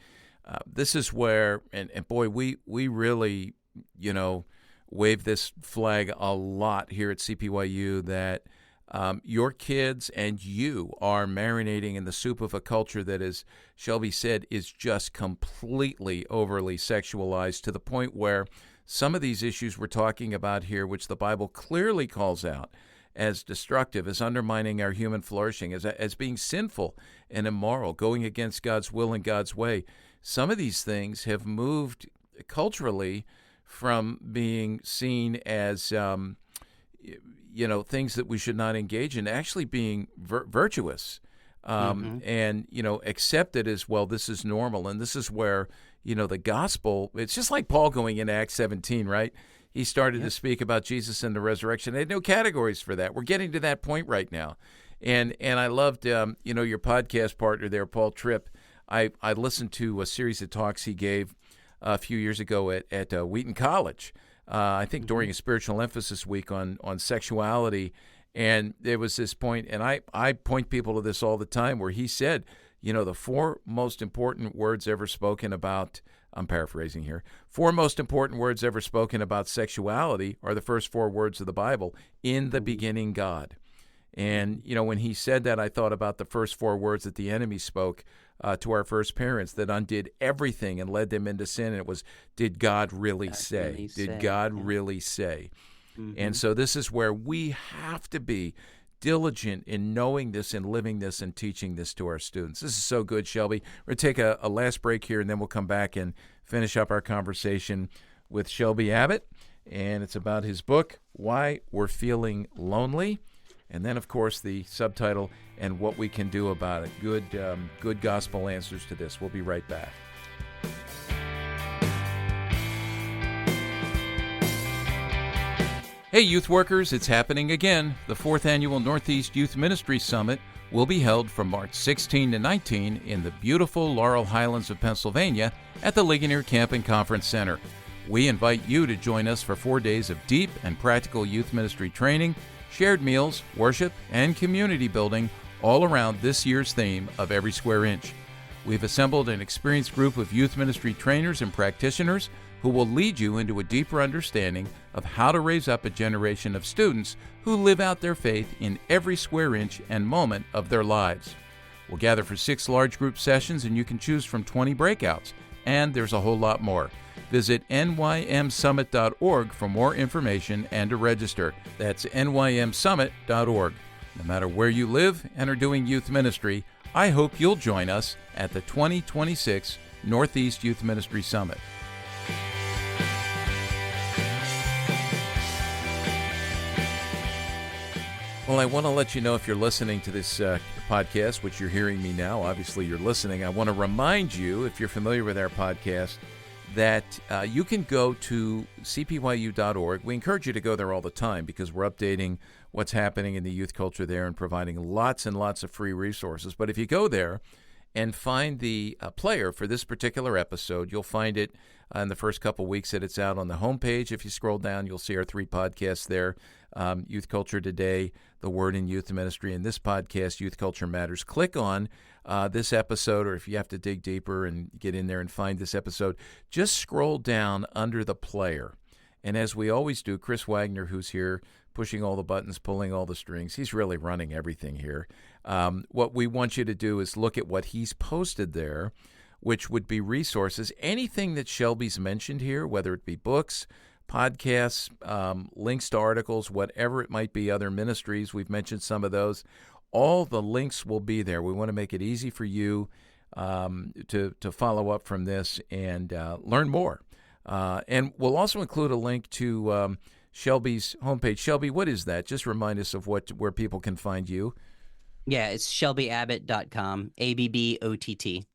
A: this is where, and boy, we really, wave this flag a lot here at CPYU that your kids and you are marinating in the soup of a culture that, as Shelby said, is just completely overly sexualized to the point where some of these issues we're talking about here, which the Bible clearly calls out as destructive, as undermining our human flourishing, as being sinful and immoral, going against God's will and God's way, some of these things have moved culturally from being seen as things that we should not engage in, actually being virtuous and accepted as, well, this is normal. And this is where the gospel, it's just like Paul going into Acts 17, right? He started to speak about Jesus and the resurrection. They had no categories for that. We're getting to that point right now. And I loved, your podcast partner there, Paul Tripp. I listened to a series of talks he gave a few years ago at Wheaton College, I think during a spiritual emphasis week on sexuality. And there was this point, and I point people to this all the time, where he said, the 4 most important words ever spoken about, I'm paraphrasing here, 4 most important words ever spoken about sexuality are the first 4 words of the Bible: in the beginning, God. And, when he said that, I thought about the first 4 words that the enemy spoke to our first parents that undid everything and led them into sin. And it was, did God really say? Did God really say? And so this is where we have to be diligent in knowing this and living this and teaching this to our students. This is so good, Shelby. We're going to take a last break here, and then we'll come back and finish up our conversation with Shelby Abbott. And it's about his book, Why We're Feeling Lonely. And then, of course, the subtitle, and what we can do about it. Good gospel answers to this. We'll be right back. Hey, youth workers, it's happening again. The 4th Annual Northeast Youth Ministry Summit will be held from March 16 to 19 in the beautiful Laurel Highlands of Pennsylvania at the Ligonier Camp and Conference Center. We invite you to join us for 4 days of deep and practical youth ministry training, shared meals, worship, and community building, all around this year's theme of Every Square Inch. We've assembled an experienced group of youth ministry trainers and practitioners who will lead you into a deeper understanding of how to raise up a generation of students who live out their faith in every square inch and moment of their lives. We'll gather for 6 large group sessions, and you can choose from 20 breakouts. And there's a whole lot more. Visit nymsummit.org for more information and to register. That's nymsummit.org. No matter where you live and are doing youth ministry, I hope you'll join us at the 2026 Northeast Youth Ministry Summit. Well, I want to let you know, if you're listening to this podcast, which you're hearing me now, obviously you're listening, I want to remind you, if you're familiar with our podcast, that you can go to cpyu.org. We encourage you to go there all the time because we're updating what's happening in the youth culture there and providing lots and lots of free resources. But if you go there and find the player for this particular episode, you'll find it in the first couple weeks that it's out on the homepage. If you scroll down, you'll see our 3 podcasts there. Youth Culture Today, The Word in Youth Ministry, and this podcast, Youth Culture Matters. Click on this episode, or if you have to dig deeper and get in there and find this episode, just scroll down under the player. And as we always do, Chris Wagner, who's here pushing all the buttons, pulling all the strings, he's really running everything here. What we want you to do is look at what he's posted there, which would be resources. Anything that Shelby's mentioned here, whether it be books, podcasts, links to articles, whatever it might be, other ministries, we've mentioned some of those. All the links will be there. We want to make it easy for you to follow up from this and learn more. And we'll also include a link to Shelby's homepage. Shelby, what is that? Just remind us of where people can find you.
D: Yeah, it's shelbyabbott.com, ABBOTT.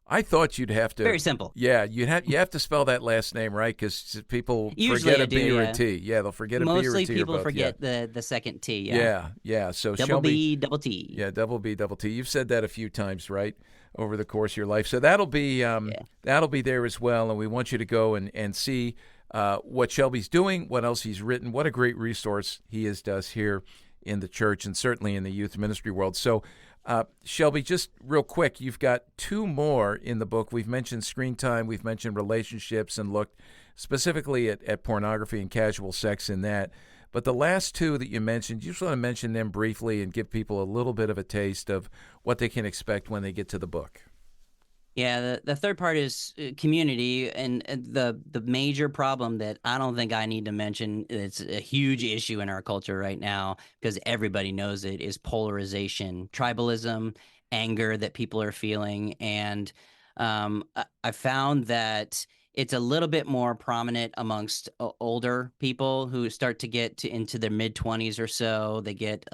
A: I thought you'd have to.
D: Very simple.
A: Yeah, you have to spell that last name right because people
D: Usually
A: forget
D: I
A: a B
D: do,
A: or
D: yeah.
A: a T. Yeah, they'll forget a B or a T.
D: Mostly
A: or
D: people
A: both.
D: forget
A: Yeah.
D: the second T. Yeah.
A: Yeah. So
D: Double
A: Shelby,
D: B, double T.
A: Yeah, double B, double T. You've said that a few times, right, over the course of your life. So that'll be there as well, and we want you to go and see what Shelby's doing, what else he's written, what a great resource he does here in the church and certainly in the youth ministry world. So, Shelby, just real quick, you've got two more in the book. We've mentioned screen time, we've mentioned relationships, and looked specifically at pornography and casual sex in that. But the last two that you mentioned, you just want to mention them briefly and give people a little bit of a taste of what they can expect when they get to the book.
D: Yeah, the third part is community, and the major problem that I don't think I need to mention, it's a huge issue in our culture right now because everybody knows it, is polarization, tribalism, anger that people are feeling. And I found that it's a little bit more prominent amongst older people who start to get into their mid-20s or so. They get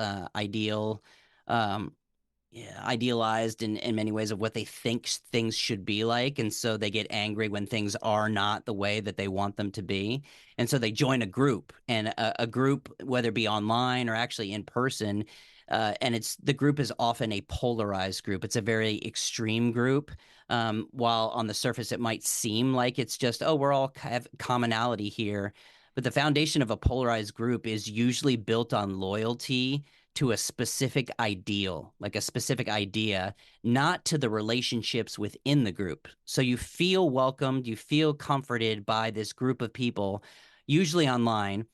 D: idealized in many ways of what they think things should be like. And so they get angry when things are not the way that they want them to be. And so they join a group, and a group, whether it be online or actually in person, and the group is often a polarized group. It's a very extreme group. While on the surface it might seem like it's just, we're all have commonality here. But the foundation of a polarized group is usually built on loyalty to a specific ideal, like a specific idea, not to the relationships within the group. So you feel welcomed, you feel comforted by this group of people, usually online,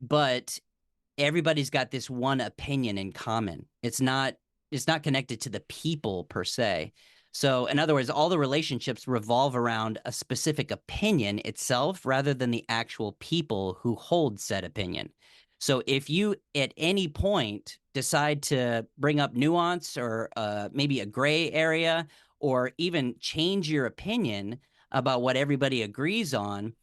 D: but everybody's got this one opinion in common. It's not connected to the people per se. So in other words, all the relationships revolve around a specific opinion itself rather than the actual people who hold said opinion. So if you at any point decide to bring up nuance or maybe a gray area, or even change your opinion about what everybody agrees on,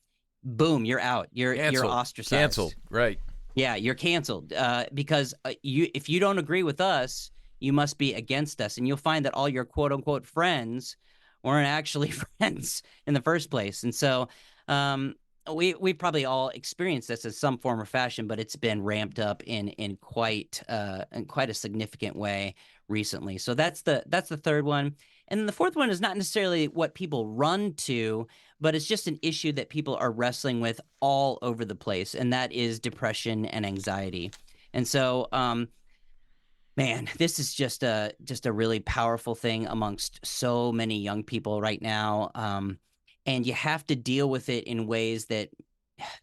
D: boom, you're out. You're ostracized.
A: Canceled, right.
D: Yeah, you're canceled because if you don't agree with us, you must be against us. And you'll find that all your quote unquote friends weren't actually friends in the first place. And so we probably all experienced this in some form or fashion, but it's been ramped up in quite a significant way recently. So that's the third one. And then the fourth one is not necessarily what people run to, but it's just an issue that people are wrestling with all over the place, and that is depression and anxiety. And so, man, this is just a really powerful thing amongst so many young people right now. And you have to deal with it in ways that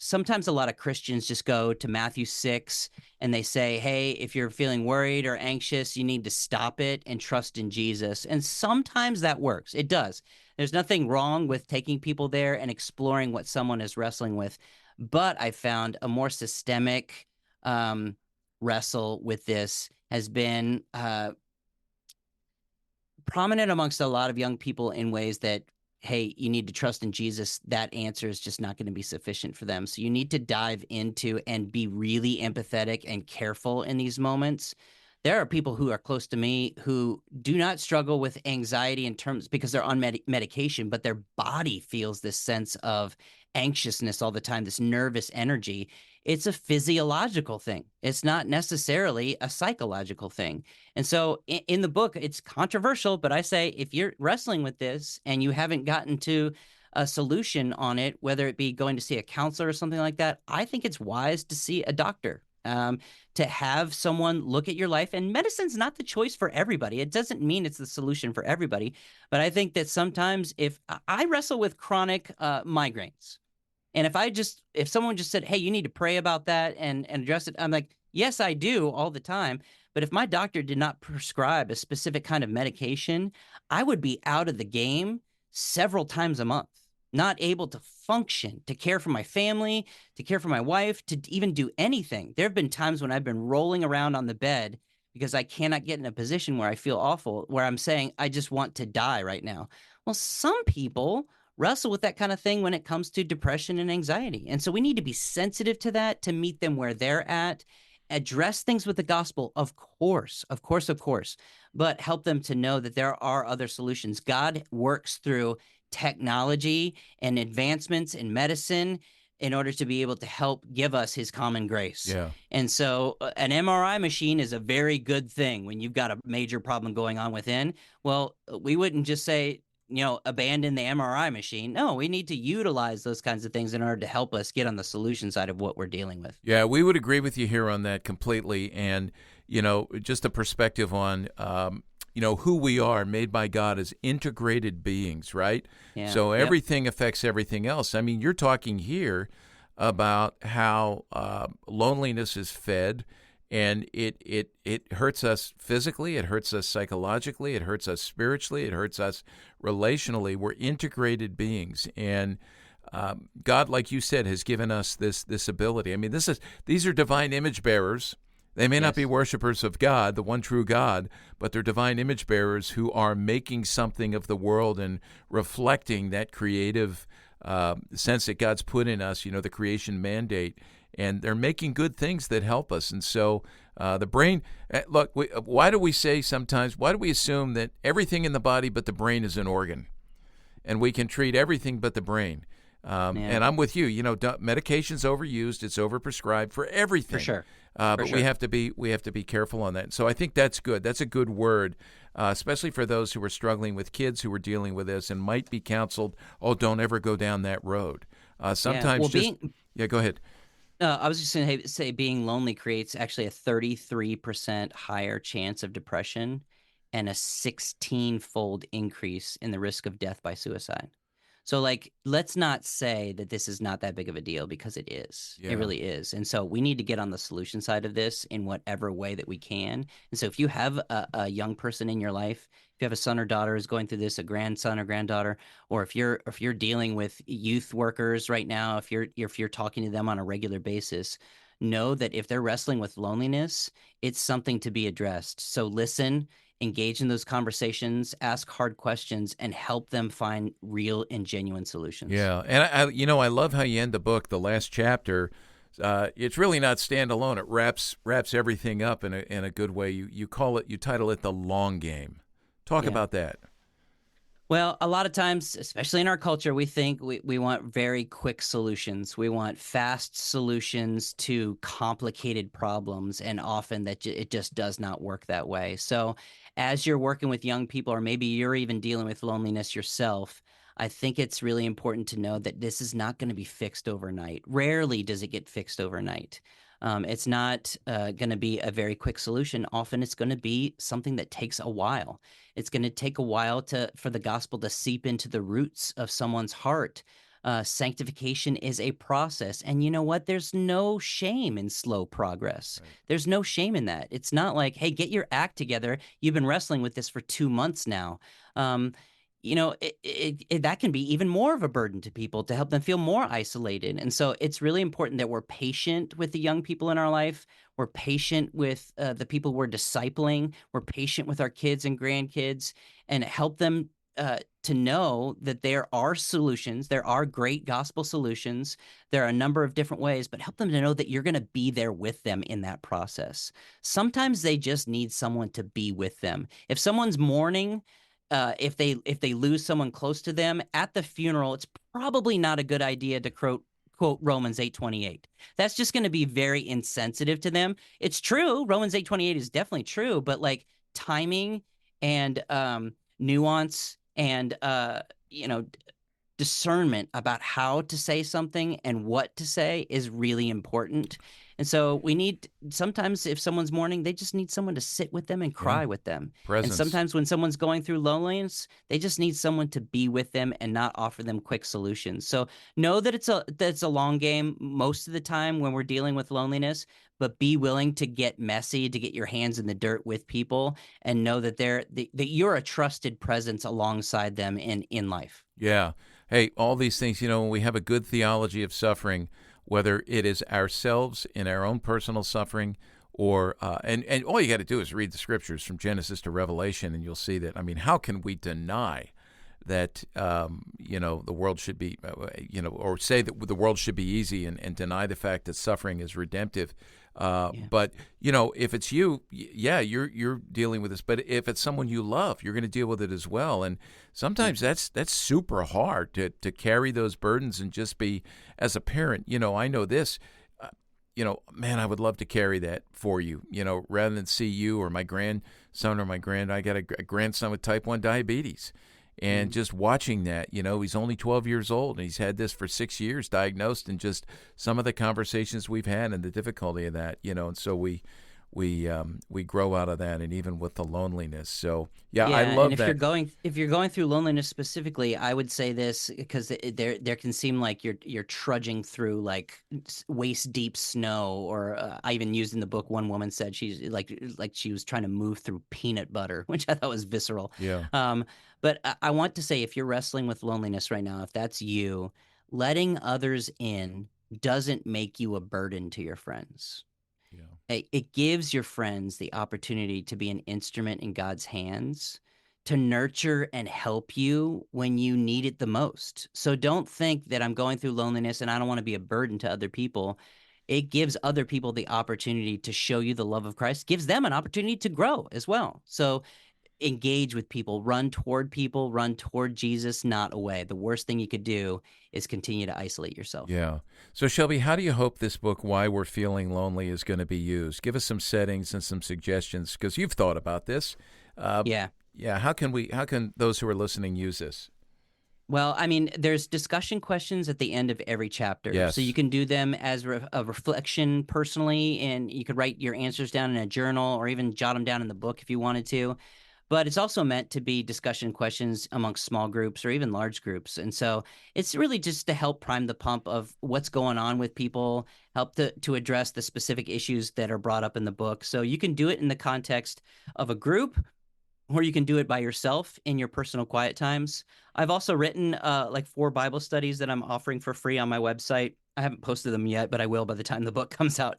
D: sometimes a lot of Christians just go to Matthew 6 and they say, hey, if you're feeling worried or anxious, you need to stop it and trust in Jesus. And sometimes that works. It does. There's nothing wrong with taking people there and exploring what someone is wrestling with. But I found a more systemic wrestle with this has been prominent amongst a lot of young people in ways that, hey, you need to trust in Jesus. That answer is just not going to be sufficient for them. So you need to dive into and be really empathetic and careful in these moments. There are people who are close to me who do not struggle with anxiety in terms because they're on medication, but their body feels this sense of anxiousness all the time, this nervous energy. It's a physiological thing. It's not necessarily a psychological thing. And so in the book, it's controversial, but I say if you're wrestling with this and you haven't gotten to a solution on it, whether it be going to see a counselor or something like that, I think it's wise to see a doctor, to have someone look at your life. And medicine's not the choice for everybody. It doesn't mean it's the solution for everybody. But I think that sometimes if I wrestle with chronic migraines, and if someone just said, hey, you need to pray about that and address it, I'm like, yes, I do all the time. But if my doctor did not prescribe a specific kind of medication, I would be out of the game several times a month, not able to function, to care for my family, to care for my wife, to even do anything. There have been times when I've been rolling around on the bed because I cannot get in a position where I feel awful, where I'm saying, I just want to die right now. Well, some people wrestle with that kind of thing when it comes to depression and anxiety. And so we need to be sensitive to that, to meet them where they're at, address things with the gospel, of course, but help them to know that there are other solutions. God works through technology and advancements in medicine in order to be able to help give us his common grace.
A: Yeah.
D: And so an MRI machine is a very good thing when you've got a major problem going on within. Well, we wouldn't just say, abandon the MRI machine. No, we need to utilize those kinds of things in order to help us get on the solution side of what we're dealing with.
A: Yeah, we would agree with you here on that completely. And, just a perspective on, who we are, made by God as integrated beings, right?
D: Yeah.
A: So everything affects everything else. I mean, you're talking here about how loneliness is fed, and it hurts us physically, it hurts us psychologically, it hurts us spiritually, it hurts us relationally. We're integrated beings, and God, like you said, has given us this ability. I mean, these are divine image bearers. They may not be worshipers of God, the one true God, but they're divine image bearers who are making something of the world and reflecting that creative sense that God's put in us, the creation mandate. And they're making good things that help us. And so the brain, look, why do we assume that everything in the body but the brain is an organ? And we can treat everything but the brain. And I'm with you. Medication's overused, it's overprescribed for everything.
D: For sure.
A: We have to be careful on that. And so I think that's good. That's a good word, especially for those who are struggling with kids who are dealing with this and might be counseled. Oh, don't ever go down that road. Sometimes go ahead.
D: I was just going to say being lonely creates actually a 33% higher chance of depression and a 16-fold increase in the risk of death by suicide. So, let's not say that this is not that big of a deal, because it is.
A: Yeah.
D: It really is. And so we need to get on the solution side of this in whatever way that we can. And so if you have a young person in your life, if you have a son or daughter who's going through this, a grandson or granddaughter, or if you're dealing with youth workers right now, if you're talking to them on a regular basis, know that if they're wrestling with loneliness, it's something to be addressed. So listen, engage in those conversations, ask hard questions, and help them find real and genuine solutions.
A: Yeah, and I love how you end the book. The last chapter, it's really not standalone. It wraps everything up in a good way. You title it The Long Game. Talk about that.
D: Well, a lot of times, especially in our culture, we think we want very quick solutions. We want fast solutions to complicated problems, and often it just does not work that way. So as you're working with young people, or maybe you're even dealing with loneliness yourself, I think it's really important to know that this is not going to be fixed overnight. Rarely does it get fixed overnight. It's not going to be a very quick solution. Often it's going to be something that takes a while. It's going to take a while for the gospel to seep into the roots of someone's heart. Sanctification is a process. And you know what? There's no shame in slow progress. Right. There's no shame in that. It's not like, hey, get your act together. You've been wrestling with this for 2 months now. That can be even more of a burden to people, to help them feel more isolated. And so it's really important that we're patient with the young people in our life. We're patient with the people we're discipling. We're patient with our kids and grandkids, and help them to know that there are solutions. There are great gospel solutions. There are a number of different ways, but help them to know that you're going to be there with them in that process. Sometimes they just need someone to be with them. If someone's mourning, if they lose someone close to them at the funeral, it's probably not a good idea to quote Romans 8:28. That's just going to be very insensitive to them. It's true. Romans 8:28 is definitely true, but timing and nuance and discernment about how to say something and what to say is really important. And so we need, sometimes if someone's mourning, they just need someone to sit with them and cry with them.
A: Presence.
D: And sometimes when someone's going through loneliness, they just need someone to be with them and not offer them quick solutions. So know that it's a long game most of the time when we're dealing with loneliness, but be willing to get messy, to get your hands in the dirt with people, and know that that you're a trusted presence alongside them in life.
A: Yeah. Hey, all these things, when we have a good theology of suffering, whether it is ourselves in our own personal suffering or and all you got to do is read the scriptures from Genesis to Revelation, and you'll see that. I mean, how can we deny that the world should be or say that the world should be easy and deny the fact that suffering is redemptive? But if it's you, you're dealing with this. But if it's someone you love, you're going to deal with it as well. And sometimes that's super hard to carry those burdens and just be, as a parent. I know this. Man, I would love to carry that for you. Rather than see you or my grandson or I got a grandson with type 1 diabetes. And just watching that, he's only 12 years old, and he's had this for 6 years diagnosed, and just some of the conversations we've had and the difficulty of that, and so we grow out of that, and even with the loneliness. So I love
D: and
A: that.
D: If you're going through loneliness specifically, I would say this, because there can seem like you're trudging through like waist deep snow, or I even used in the book, one woman said she's like she was trying to move through peanut butter, which I thought was visceral. But I want to say, if you're wrestling with loneliness right now, if that's you, letting others in doesn't make you a burden to your friends. It gives your friends the opportunity to be an instrument in God's hands to nurture and help you when you need it the most. So don't think that I'm going through loneliness and I don't want to be a burden to other people. It gives other people the opportunity to show you the love of Christ, gives them an opportunity to grow as well. So engage with people, run toward Jesus, not away. The worst thing you could do is continue to isolate yourself.
A: Yeah. So Shelby, how do you hope this book, Why We're Feeling Lonely, is going to be used? Give us some settings and some suggestions, because you've thought about this. Yeah. How can those who are listening use this?
D: Well, I mean, there's discussion questions at the end of every chapter.
A: Yes.
D: So you can do them as a reflection personally, and you could write your answers down in a journal or even jot them down in the book if you wanted to. But it's also meant to be discussion questions amongst small groups or even large groups. And so it's really just to help prime the pump of what's going on with people, help to address the specific issues that are brought up in the book. So you can do it in the context of a group, or you can do it by yourself in your personal quiet times. I've also written like 4 Bible studies that I'm offering for free on my website. I haven't posted them yet, but I will by the time the book comes out.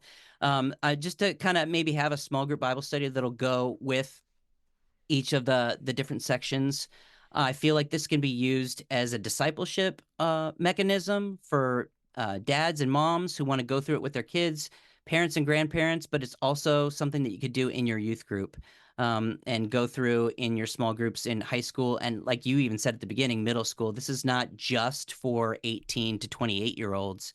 D: Just to kind of maybe have a small group Bible study that'll go with each of the different sections. I feel like this can be used as a discipleship mechanism for dads and moms who want to go through it with their kids, parents and grandparents, but it's also something that you could do in your youth group and go through in your small groups in high school. And like you even said at the beginning, middle school, this is not just for 18 to 28-year-olds.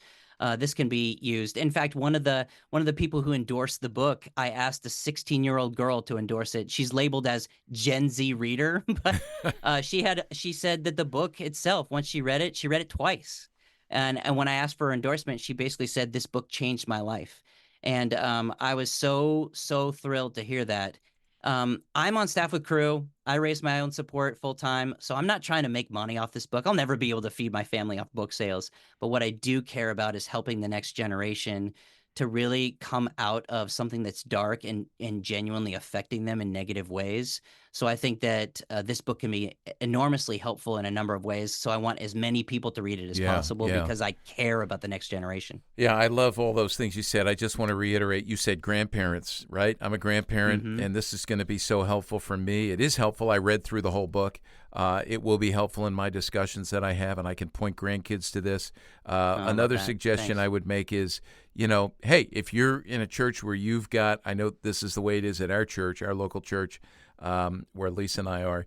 D: This can be used. In fact, one of the people who endorsed the book, I asked a 16-year-old girl to endorse it. She's labeled as Gen Z reader, but she said that the book itself, once she read it twice. And when I asked for her endorsement, she basically said, "This book changed my life." And I was so thrilled to hear that. I'm on staff with Crew. I raise my own support full time, so I'm not trying to make money off this book. I'll never be able to feed my family off book sales. But what I do care about is helping the next generation to really come out of something that's dark and genuinely affecting them in negative ways. So I think that this book can be enormously helpful in a number of ways. So I want as many people to read it as possible because I care about the next generation. Yeah,
A: I love all those things you said. I just want to reiterate, you said grandparents, right? I'm a grandparent, and this is going to be so helpful for me. It is helpful. I read through the whole book. It will be helpful in my discussions that I have, and I can point grandkids to this. Another suggestion I would make is, hey, if you're in a church where you've got, I know this is the way it is at our church, our local church, where Lisa and I are,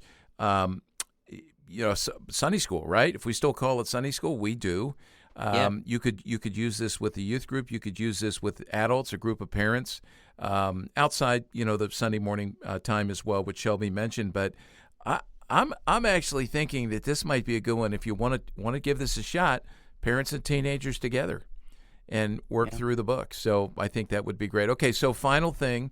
A: Sunday school, right? If we still call it Sunday school, we do. You could use this with the youth group. You could use this with adults, a group of parents, outside, the Sunday morning time as well, which Shelby mentioned. But I'm actually thinking that this might be a good one if you want to give this a shot. Parents and teenagers together, and work through the book. So I think that would be great. Okay, so final thing,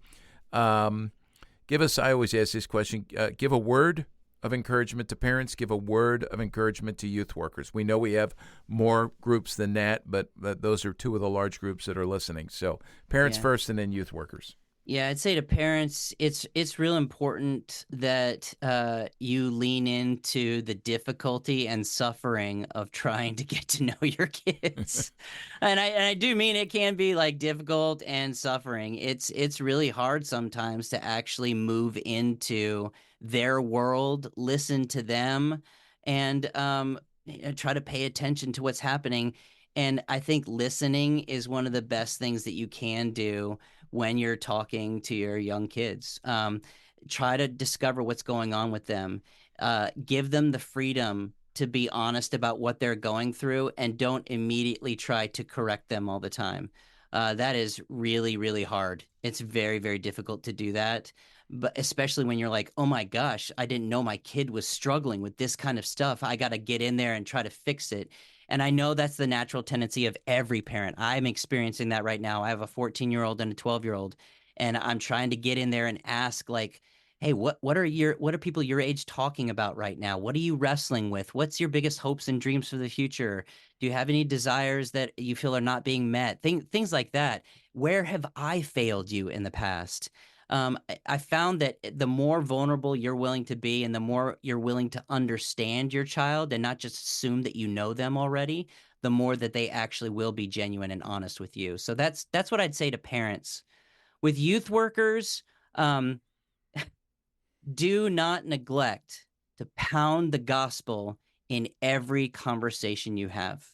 A: give us. I always ask this question: give a word of encouragement to parents. Give a word of encouragement to youth workers. We know we have more groups than that, but those are 2 of the large groups that are listening. So parents first, and then youth workers.
D: Yeah, I'd say to parents, it's real important that you lean into the difficulty and suffering of trying to get to know your kids. And I do mean it can be like difficult and suffering. It's really hard sometimes to actually move into their world, listen to them, and try to pay attention to what's happening. And I think listening is one of the best things that you can do when you're talking to your young kids. Try to discover what's going on with them. Give them the freedom to be honest about what they're going through, and don't immediately try to correct them all the time. That is really, really hard. It's very, very difficult to do that. But especially when you're like, oh my gosh, I didn't know my kid was struggling with this kind of stuff. I got to get in there and try to fix it. And I know that's the natural tendency of every parent. I'm experiencing that right now. I have a 14-year-old and a 12-year-old, and I'm trying to get in there and ask, like, hey, what are people your age talking about right now? What are you wrestling with? What's your biggest hopes and dreams for the future? Do you have any desires that you feel are not being met? Things like that. Where have I failed you in the past? I found that the more vulnerable you're willing to be, and the more you're willing to understand your child and not just assume that you know them already, the more that they actually will be genuine and honest with you. So that's what I'd say to parents. With youth workers, um, do not neglect to pound the gospel in every conversation you have.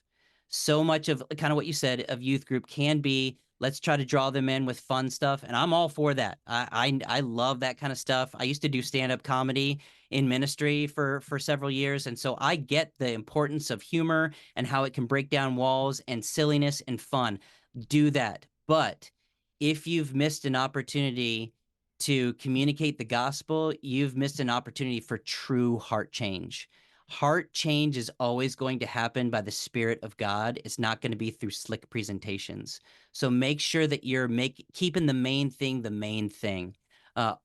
D: So much of kind of what you said of youth group can be, let's try to draw them in with fun stuff. And I'm all for that. I love that kind of stuff. I used to do stand-up comedy in ministry for several years. And so I get the importance of humor and how it can break down walls and silliness and fun. Do that. But if you've missed an opportunity to communicate the gospel, you've missed an opportunity for true heart change. Heart change is always going to happen by the Spirit of God. It's not going to be through slick presentations. So make sure that you're keeping the main thing the main thing.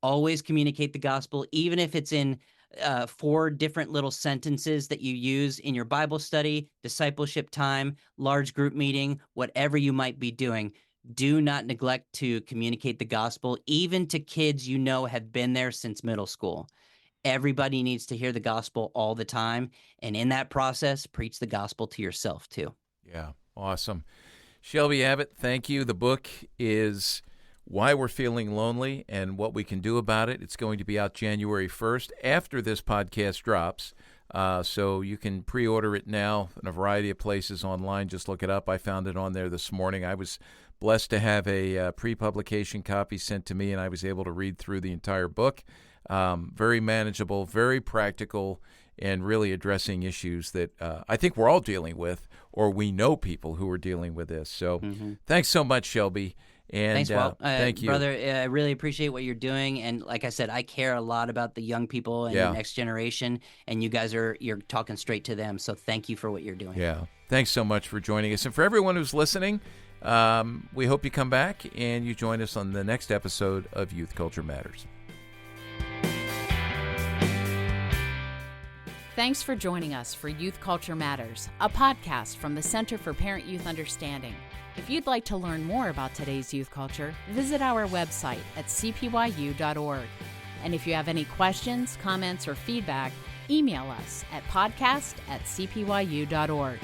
D: Always communicate the gospel, even if it's in 4 different little sentences that you use in your Bible study, discipleship time, large group meeting, whatever you might be doing. Do not neglect to communicate the gospel, even to kids you know have been there since middle school. Everybody needs to hear the gospel all the time. And in that process, preach the gospel to yourself too.
A: Yeah, awesome. Shelby Abbott, thank you. The book is Why We're Feeling Lonely and What We Can Do About It. It's going to be out January 1st after this podcast drops. So you can pre-order it now in a variety of places online. Just look it up. I found it on there this morning. I was blessed to have a pre-publication copy sent to me, and I was able to read through the entire book. Very manageable, very practical, and really addressing issues that I think we're all dealing with, or we know people who are dealing with this. So thanks so much, Shelby. And
D: thanks, Walt.
A: Thank you.
D: Brother, I really appreciate what you're doing. And like I said, I care a lot about the young people and the next generation, and you guys you're talking straight to them. So thank you for what you're doing.
A: Yeah. Thanks so much for joining us. And for everyone who's listening, we hope you come back and you join us on the next episode of Youth Culture Matters.
B: Thanks for joining us for Youth Culture Matters, a podcast from the Center for Parent-Youth Understanding. If you'd like to learn more about today's youth culture, visit our website at cpyu.org. And if you have any questions, comments, or feedback, email us at podcast@cpyu.org.